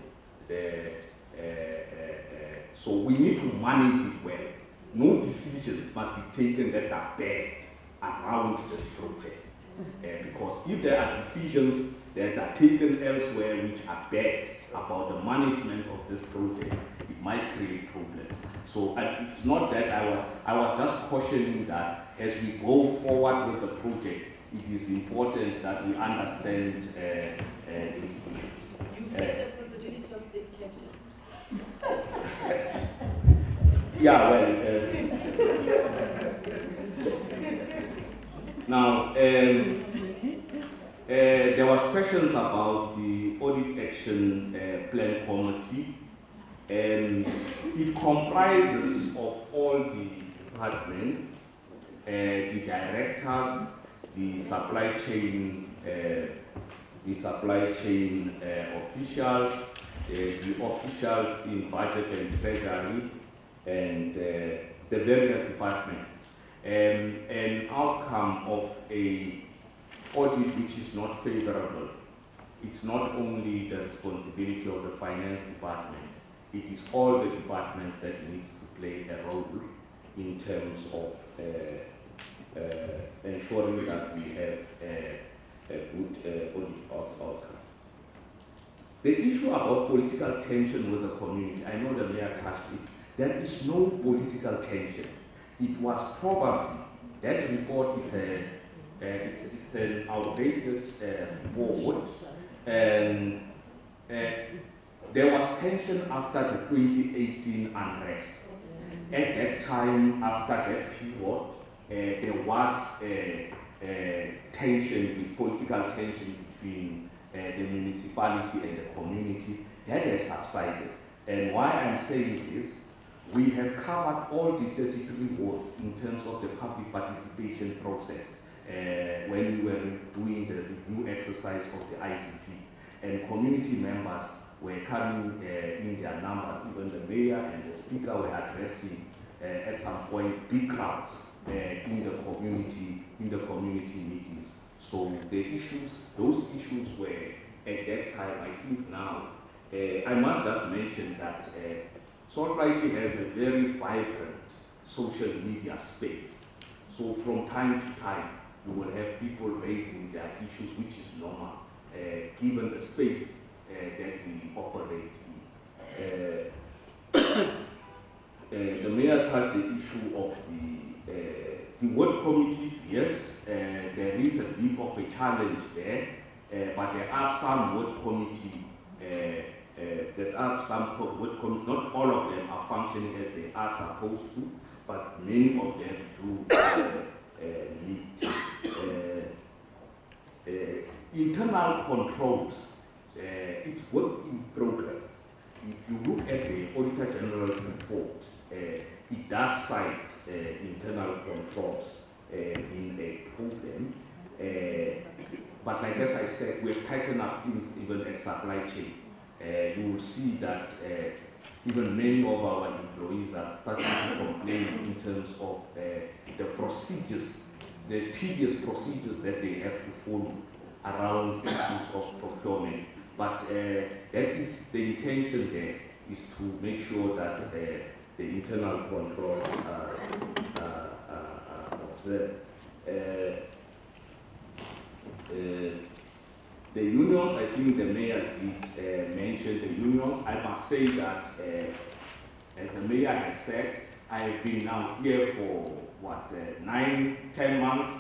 Speaker 4: So we need to manage it well. No decisions must be taken that are bad around this project. Because if there are decisions that are taken elsewhere which are bad about the management of this project, it might create problems. So it's not that I was just cautioning that as we go forward with the project, it is important that we understand these issues.
Speaker 9: You said the possibility of state capture.
Speaker 4: Yeah, well, now there was questions about the audit action plan committee, and it comprises of all the departments, the directors, the supply chain officials, the officials in budget and treasury, and the various departments. An outcome of a audit which is not favorable, it's not only the responsibility of the finance department, it is all the departments that needs to play a role in terms of ensuring that we have a good audit outcome. The issue about political tension with the community, I know the mayor touched it. There is no political tension. It was probably, that report is it's an outdated report, and there was tension after the 2018 unrest. At that time, after that period, there was tension, political tension between the municipality and the community. That has subsided. And why I'm saying this, we have covered all the 33 wards in terms of the public participation process when we were doing the review exercise of the IDP. And community members were coming in their numbers. Even the mayor and the speaker were addressing at some point big crowds in the community meetings. So the issues, those issues were at that time. I think now, I must just mention that Sol Plaatjie has a very vibrant social media space. So from time to time, you will have people raising their issues, which is normal, given the space that we operate in. The mayor touched the issue of the ward committees. Yes, there is a bit of a challenge there, but there are some ward committees. Not all of them are functioning as they are supposed to, but many of them do meet. Internal controls, it's work in progress. If you look at the Auditor-General's report, it does cite internal controls in a program. But like as I said, we've tightened up things even at supply chain. You will see that even many of our employees are starting to complain in terms of the procedures, the tedious procedures that they have to follow around issues of procurement. But that is the intention there, is to make sure that the internal controls are observed. The unions, I think the mayor did mention the unions. I must say that, as the mayor has said, I've been now here for, 9-10 months.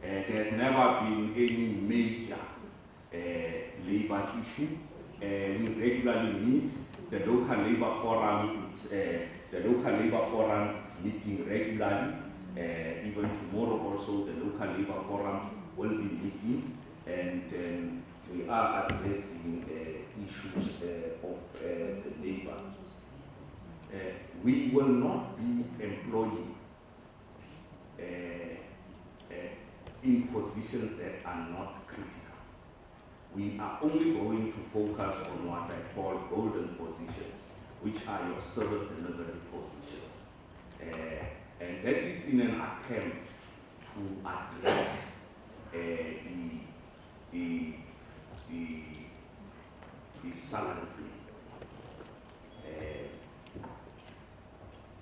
Speaker 4: There's never been any major labor issue. We regularly meet. The local labor forum, is meeting regularly. Even tomorrow also, the local labor forum will be meeting. And we are addressing issues of the labor. We will not be employing in positions that are not critical. We are only going to focus on what I call golden positions, which are your service delivery positions. And that is in an attempt to address the salary bill.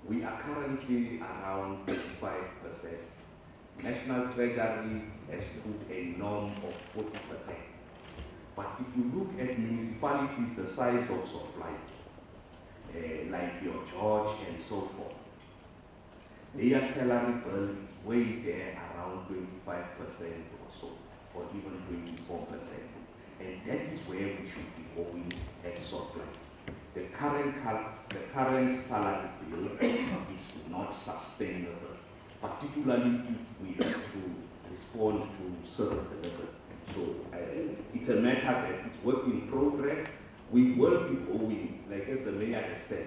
Speaker 4: We are currently around 35%. National Treasury has put a norm of 40%. But if you look at municipalities the size of Sol Plaatjie, like your George and so forth, their salary bill is way there around 25% or so, or even 24%. And that is where we should be going as Sol Plaatjie. The current salary bill is not sustainable, particularly if we have to respond to service delivery. So it's a matter that it's work in progress. We will be going, like as the mayor has said,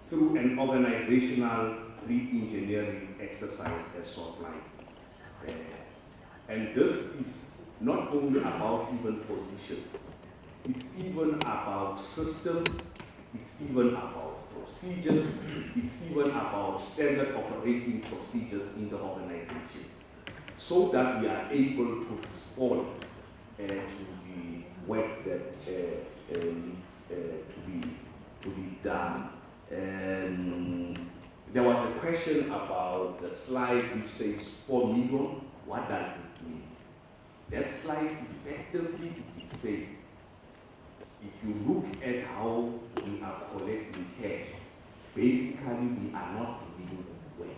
Speaker 4: through an organizational re-engineering exercise as Sol Plaatjie. And this is not only about even positions, it's even about systems, it's even about procedures, it's even about standard operating procedures in the organization. so that we are able to respond to the work that needs to be done. There was a question about the slide which says 4 million. What does it mean? That slide effectively is saying, if you look at how we are collecting cash, basically we are not doing well.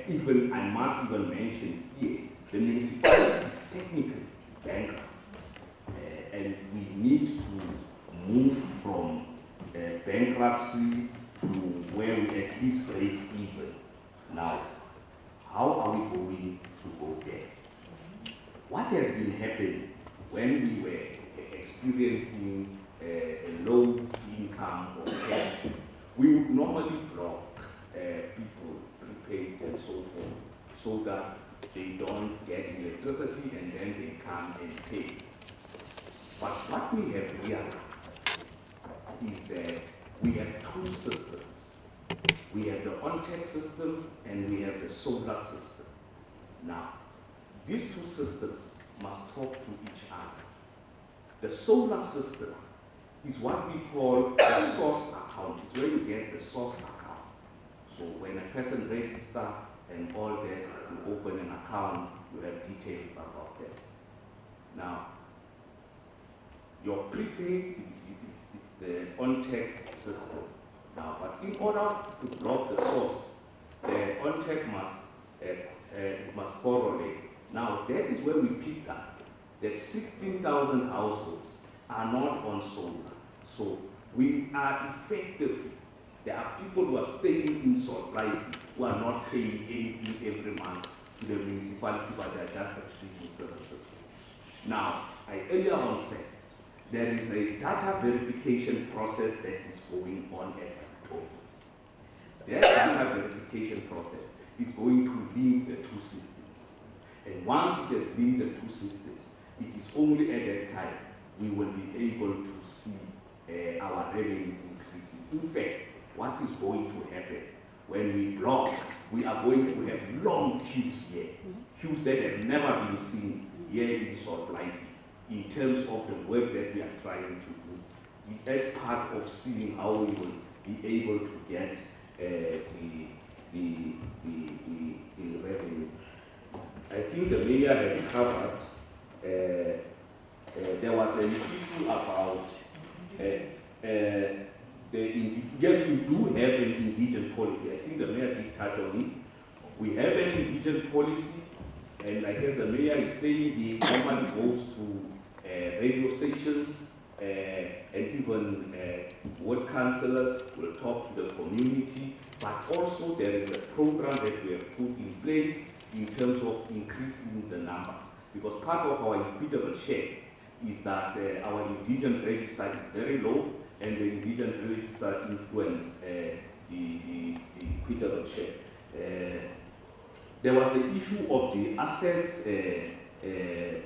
Speaker 4: Even, I must even mention here, the municipality is technically bankrupt. And we need to move from bankruptcy to where we at least break even. Now, how are we going to go there? What has been happening when we were experiencing a low income or cash? We would normally block people prepaid and so forth, so that they don't get electricity and then they come and pay. But what we have realized is that we have two systems. We have the on-tech system and we have the solar system. Now, these two systems must talk to each other. The solar system is what we call a source account. It's where you get the source account. So when a person registers and all that, you open an account, you have details about that. Now, your prepaid is the on-tech system. Now, but in order to block the source, the on-tech must correlate. Now, that is where we picked up that 16,000 households are not on solar. So we are effectively, there are people who are staying in Sol Plaatjie who are not paying anything every month to the municipality, but they are just receiving services. Now, I earlier on said, there is a data verification process that is going on as I told you. That data verification process is going to link the two systems. And once it has linked the two systems, it is only at that time we will be able to see our revenue increasing. In fact, what is going to happen when we block, we are going to have long queues here, queues that have never been seen here in Sol Plaatjie, in terms of the work that we are trying to do, as part of seeing how we will be able to get the revenue. I think the mayor has covered, there was an issue about, yes, we do have an indigent policy. I think the mayor did touch on it. We have an indigent policy, and I guess the mayor is saying he normally goes to radio stations, and even ward councillors will talk to the community, but also there is a program that we have put in place in terms of increasing the numbers. Because part of our equitable share is that our indigent register is very low, and the indigent register influence the equitable share. There was the issue of the assets,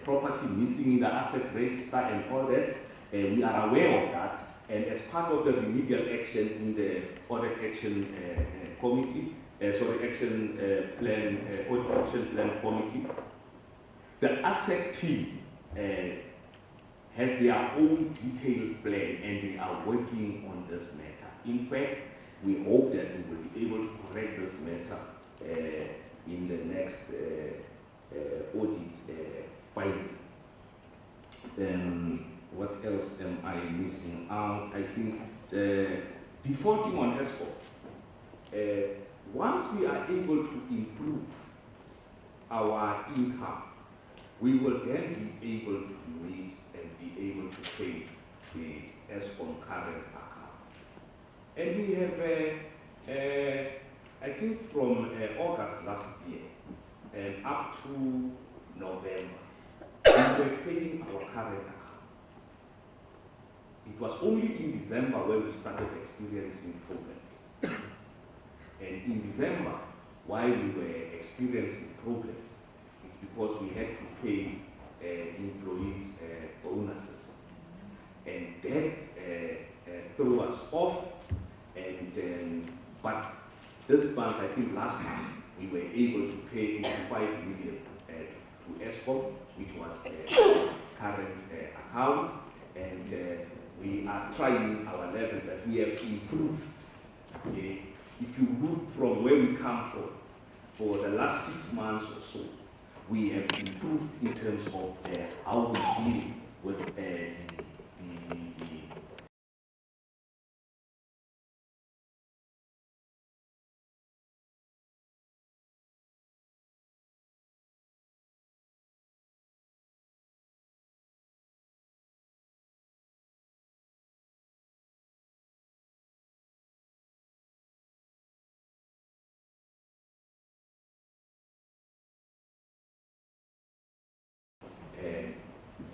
Speaker 4: property missing in the asset register and all that. We are aware of that, and as part of the remedial action in the audit action committee, audit action plan committee, the asset team has their own detailed plan, and they are working on this matter. In fact, we hope that we will be able to correct this matter in the next audit finding. What else am I missing out? I think defaulting on ESCO. Once we are able to improve our income, we will then be able to meet and be able to pay the ESCOM current account. And we have, I think from August last year and up to November, we were paying our current account. It was only in December when we started experiencing problems. And in December, while we were experiencing problems, it's because we had to pay employees bonuses. And that threw us off. And but this month, I think last month, we were able to pay 85 million to ESCOM, which was current account, and we are trying our level that we have improved. If you look from where we come from, for the last 6 months or so, we have improved in terms of how we deal with it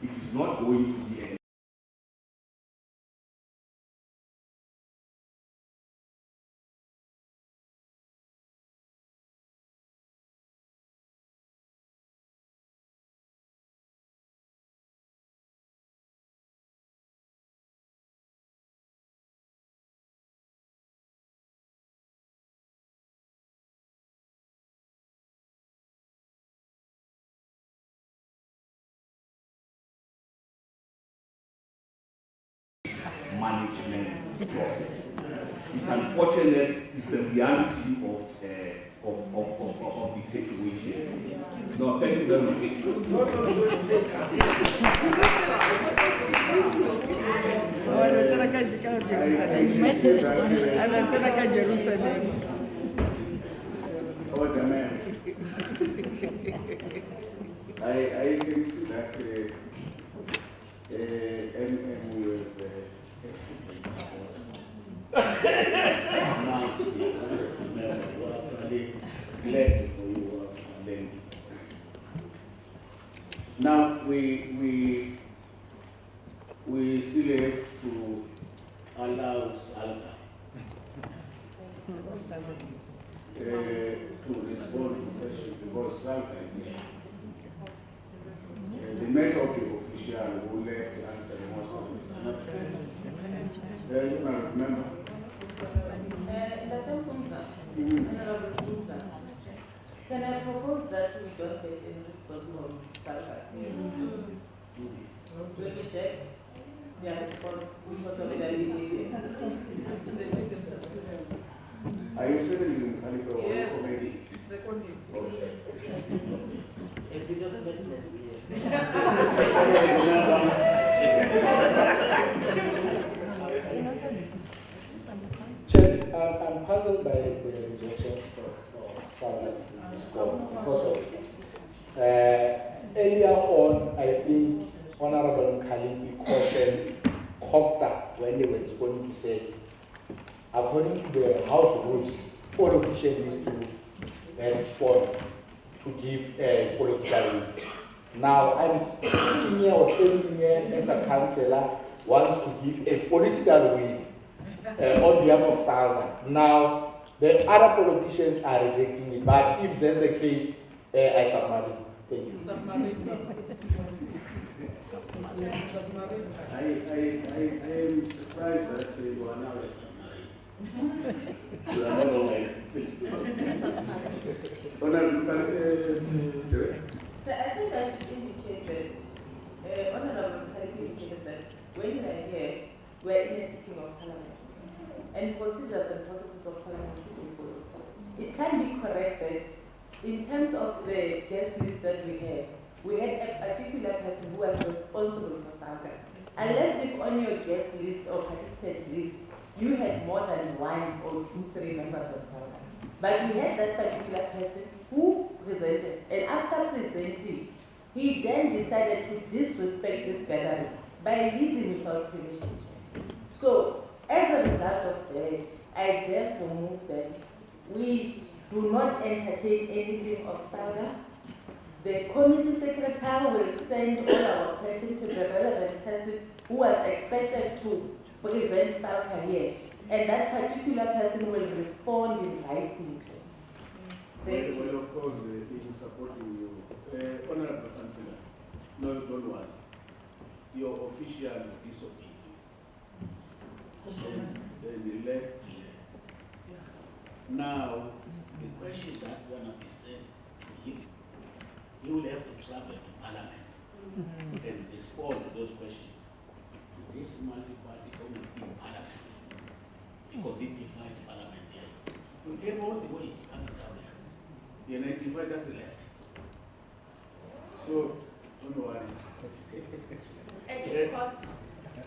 Speaker 4: is not going to be any management process. It's unfortunate, it's the reality of the situation. No, thank you very
Speaker 2: I can see that and we have glad for you. Now we still have to allow Salga to respond to questions because Salga is here. The matter of the official who left to answer most of this. You might remember.
Speaker 9: Can I propose that we don't get any response from Salva? Will we check their response because of their behavior?
Speaker 2: Are you seconding Alipo?
Speaker 6: Yes.
Speaker 2: Committee?
Speaker 6: Secondly.
Speaker 2: Okay.
Speaker 5: A bit of business, yes.
Speaker 8: Chair, I'm puzzled by the rejections of Salga because of this. Earlier on, I think Honorable Kalin cautioned COPTA when they were responding to say, according to the House rules, all officials need to respond to give political will. Now, I'm sitting here or standing here as a councillor wants to give a political will on behalf of Salga. Now, the other politicians are rejecting it, but if that's the case, I submit. Thank you.
Speaker 2: I am surprised that you are now a submarine. You are no longer
Speaker 9: So I think I should indicate that, Honorable Khalid indicated that when we are here, we are in a sitting of Parliament, and procedures and processes of Parliament should be followed. It can be correct that in terms of the guest list that we had a particular person who was responsible for Salga. Unless if on your guest list or participant list, you had more than 1 or 2, 3 members of Salga. But we had that particular person who presented, and after presenting, he then decided to disrespect this gathering by leaving without permission. So, as a result of that, I therefore move that we do not entertain anything of Salga. The committee secretary will send all our questions to the relevant person who was expected to present Salga here, and that particular person will respond in writing.
Speaker 2: Well, of course, in supporting you. Honorable Councillor, no, don't worry. Your official disobeyed. And he left Now, the question that wanna be said to him, he will have to travel to Parliament and respond to those questions to this multi-party committee in Parliament, because it defied Parliament here. We came all the way, coming down here. The 95 has left. So, don't worry.
Speaker 9: Extra cost.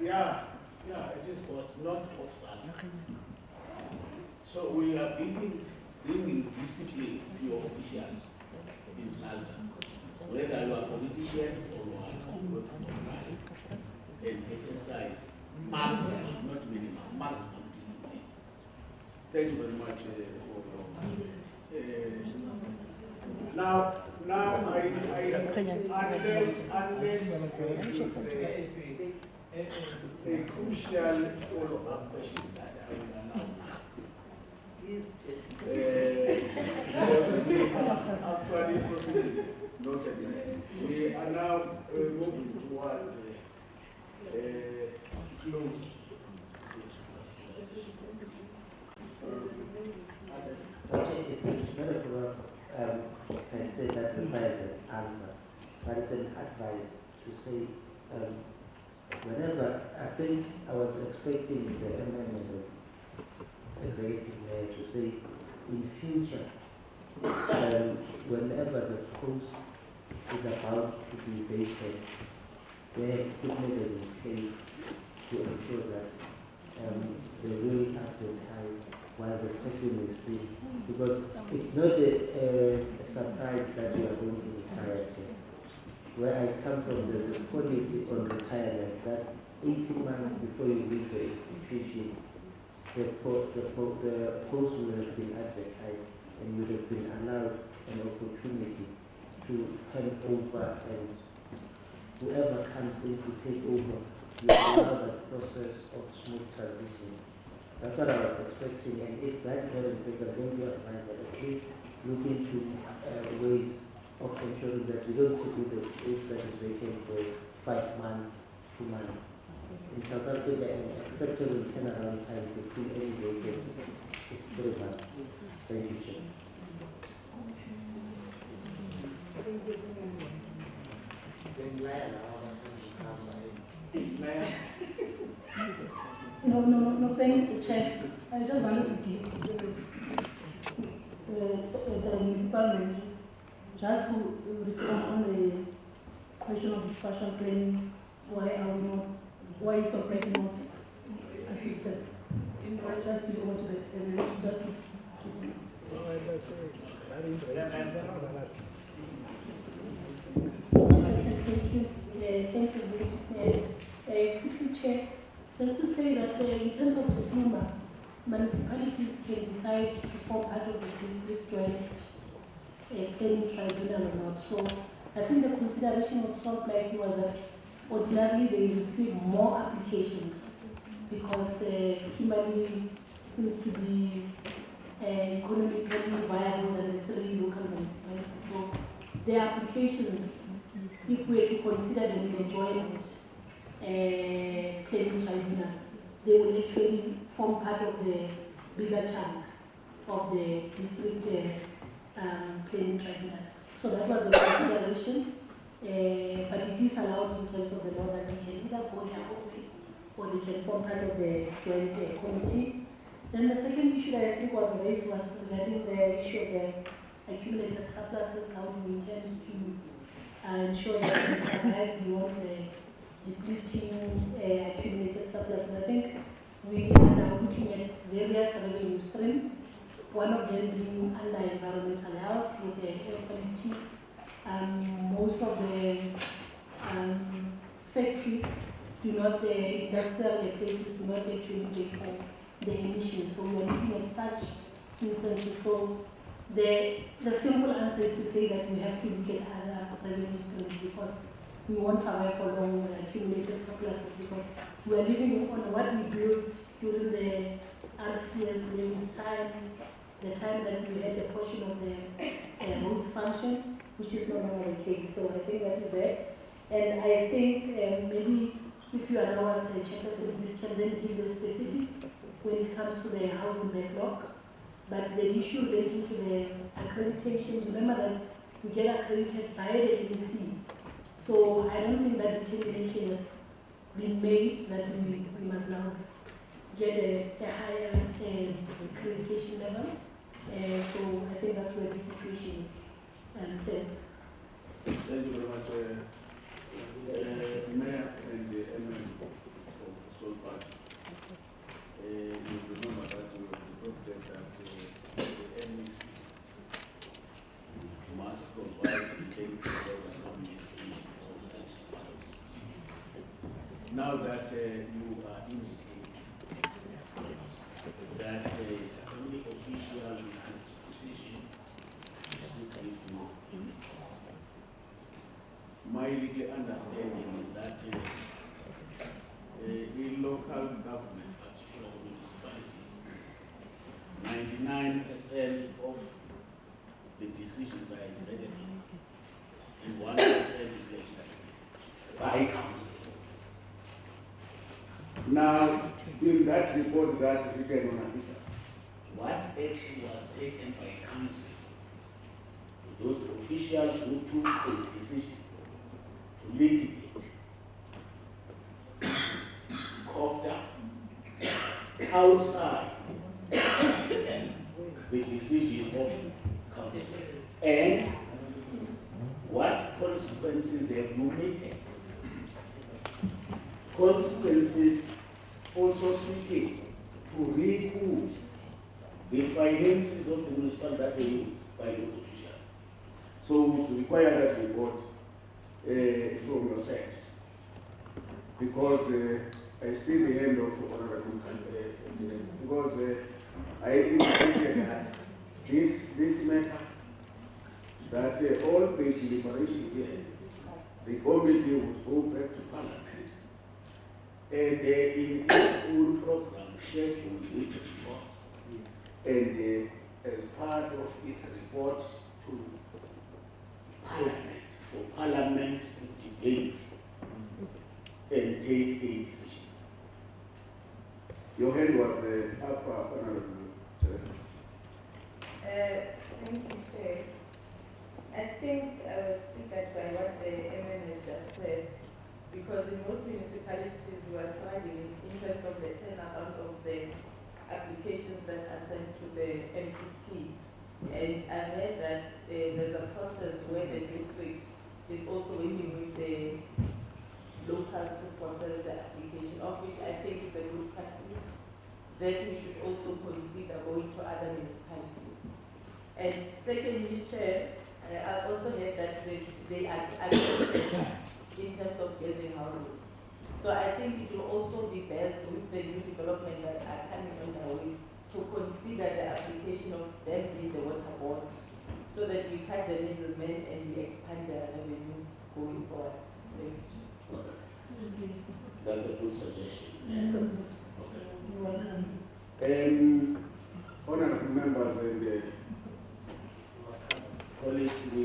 Speaker 2: Yeah, it is was not of salary. So we are bringing discipline to your officials in Salsa, whether you are politicians or you are online, and exercise maximum, not minimum, maximum discipline. Thank you very much for your now unless it's a crucial follow-up question that I will allow. Actually proceeding, notably. We are now moving towards close.
Speaker 5: It's not a problem per se that requires an answer, but it's an advice to say, whenever, I think I was expecting the amendment of executive mayor to say, in future, whenever the post is about to be vacant, they have put measures in place to ensure that they will advertise while the person is still, because it's not a surprise that you are going to retire. Where I come from, there's a policy on retirement that 18 months before you leave the institution, the post will have been advertised and you would have been allowed an opportunity to hand over, and whoever comes in to take over, you allow that process of smooth transition. That's what I was expecting, and if that doesn't take, then you advise that at least look into ways of ensuring that we don't sit with the post that is vacant for 5 months, 2 months. In South Africa, an acceptable turnaround time between any vacancy is 3 months. Thank you, Chair.
Speaker 12: No, thank you, Chair. I just wanted to give the municipal manager just to respond on the question of spatial planning. Why is operating not assisted? Just give over to the
Speaker 1: Thank you. Thanks, Executive. Quickly, Chair, just to say that in terms of SPUMA, municipalities can decide to form part of the district joint planning tribunal or not. So I think the consideration of Sol Plaatjie was that ordinarily they receive more applications because Kimberley seems to be economically viable than the 3 local municipalities. So their applications, if we were to consider them in a joint planning tribunal, they will actually form part of the bigger chunk of the district planning tribunal. So that was the consideration, but it is allowed in terms of the law that they can either go their own way or they can form part of the joint committee. Then the second issue that I think was raised was regarding the issue of the accumulated surpluses. How do we intend to ensure that we survive beyond the depleting accumulated surpluses? I think we are now looking at various revenue streams, one of them being under environmental health with the air quality. Most of the factories do not, the industrial places do not actually pay for the emissions. So we are looking at such instances. So the simple answer is to say that we have to look at other revenue streams because we won't survive for long with accumulated surpluses, because we are living on what we built during the RCS levies times, the time that we had a portion of the roads function, which is no longer the case. So I think that is there. And I think maybe if you allow us, Chairperson, we can then give the specifics when it comes to the housing backlog.
Speaker 12: But the issue relating to the accreditation, remember that we get accredited by the NEC. So I don't think that determination has been made that we must now get a higher accreditation level. So I think that's where the situation is. Thanks.
Speaker 2: Thank you very much, Mayor and the MN of Sol Plaatjie. You remember that we requested that the NEC must provide detailed details on this issue of section files. Now that you are indicating that is only official position to seek leave now. My legal understanding is that in local government, particularly municipalities, 99% of the decisions are executive and 1% is legislative by council. Now, in that report that written on Abitas, what action was taken by council? Those officials who took a decision to litigate, copter outside the decision of council, and what consequences have you made? Consequences also seeking to recoup the finances of the municipality that they used by those officials. So we require that report from yourselves, because I see the hand of Honorable because I indicated that this matter, that all the deliberations here, the committee would go back to Parliament and in its own program schedule this report, and as part of its report to Parliament, for Parliament to debate and take a decision. Your hand was up, Honorable.
Speaker 9: Thank you, Chair. I think I was triggered by what the MN just said, because in most municipalities we are struggling in terms of the turnaround of the applications that are sent to the MPT. And I heard that there's a process where the district is also working with the locals to process the application, of which I think is a good practice, that we should also consider going to other municipalities. And secondly, Chair, I also heard that they are in terms of building houses. So I think it will also be best with the new development that are coming on our way to consider the application of them in the water board, so that we cut the middlemen and we expand their revenue going forward. Thank you.
Speaker 2: Okay. That's a good suggestion.
Speaker 12: Welcome.
Speaker 2: Honorable members and colleagues, we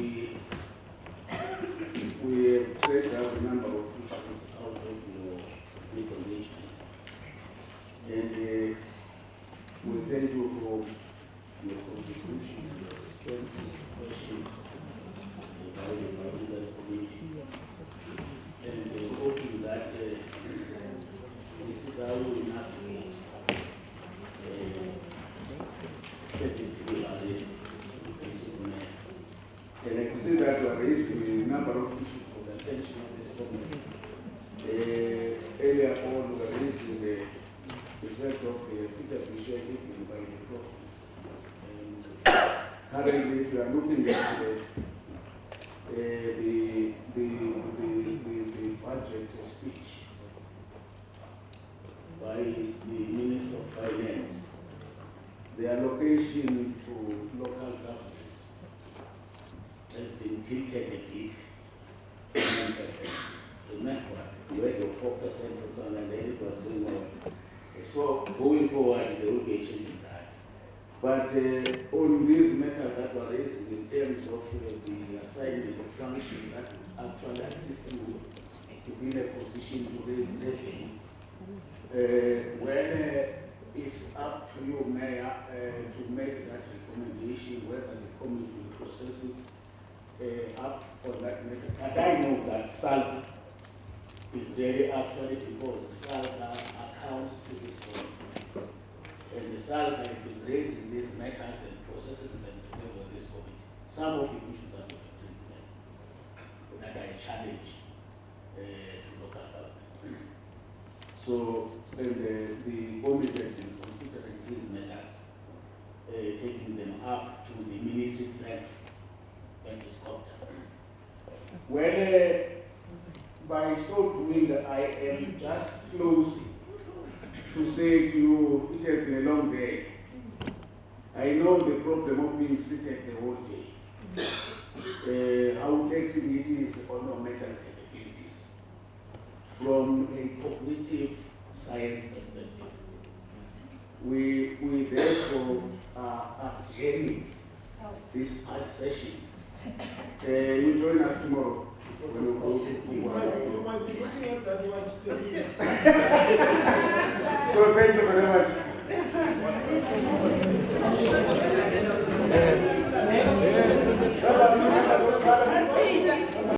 Speaker 2: have taken out a number of issues out of your presentation, and we thank you for your contribution, your responses, questions about the committee, and hoping that this is how we navigate service delivery. And I could see that you are raising a number of issues for the attention of this committee. Earlier on, we were raising the effect of Peter Fisher eating by the profits. Currently, if you are looking at the budget speech by the Minister of Finance, the allocation to local government has been tilted a bit, 9%. Remember, you had your 4% for 2008, it was going on. So going forward, there will be a change in that. But on these matters that were raised in terms of the assignment of function that would actually assist you to be in a position to raise revenue, when it's up to you, Mayor, to make that recommendation, whether the committee will process it up on that matter. But I know that SAL is very actually because SAL accounts to this committee. And the SAL has been raising these matters and processing them together with this committee. Some of the issues that have been raised that I challenge to local government. So the committee has been considering these matters, taking them up to the ministry itself and its contact. When by so doing, I am just close to say to you, it has been a long day. I know the problem of being seated the whole day. How taxing it is on our mental capabilities. From a cognitive science perspective, we therefore are adjourning this session. You join us tomorrow. When we go to so thank you very much.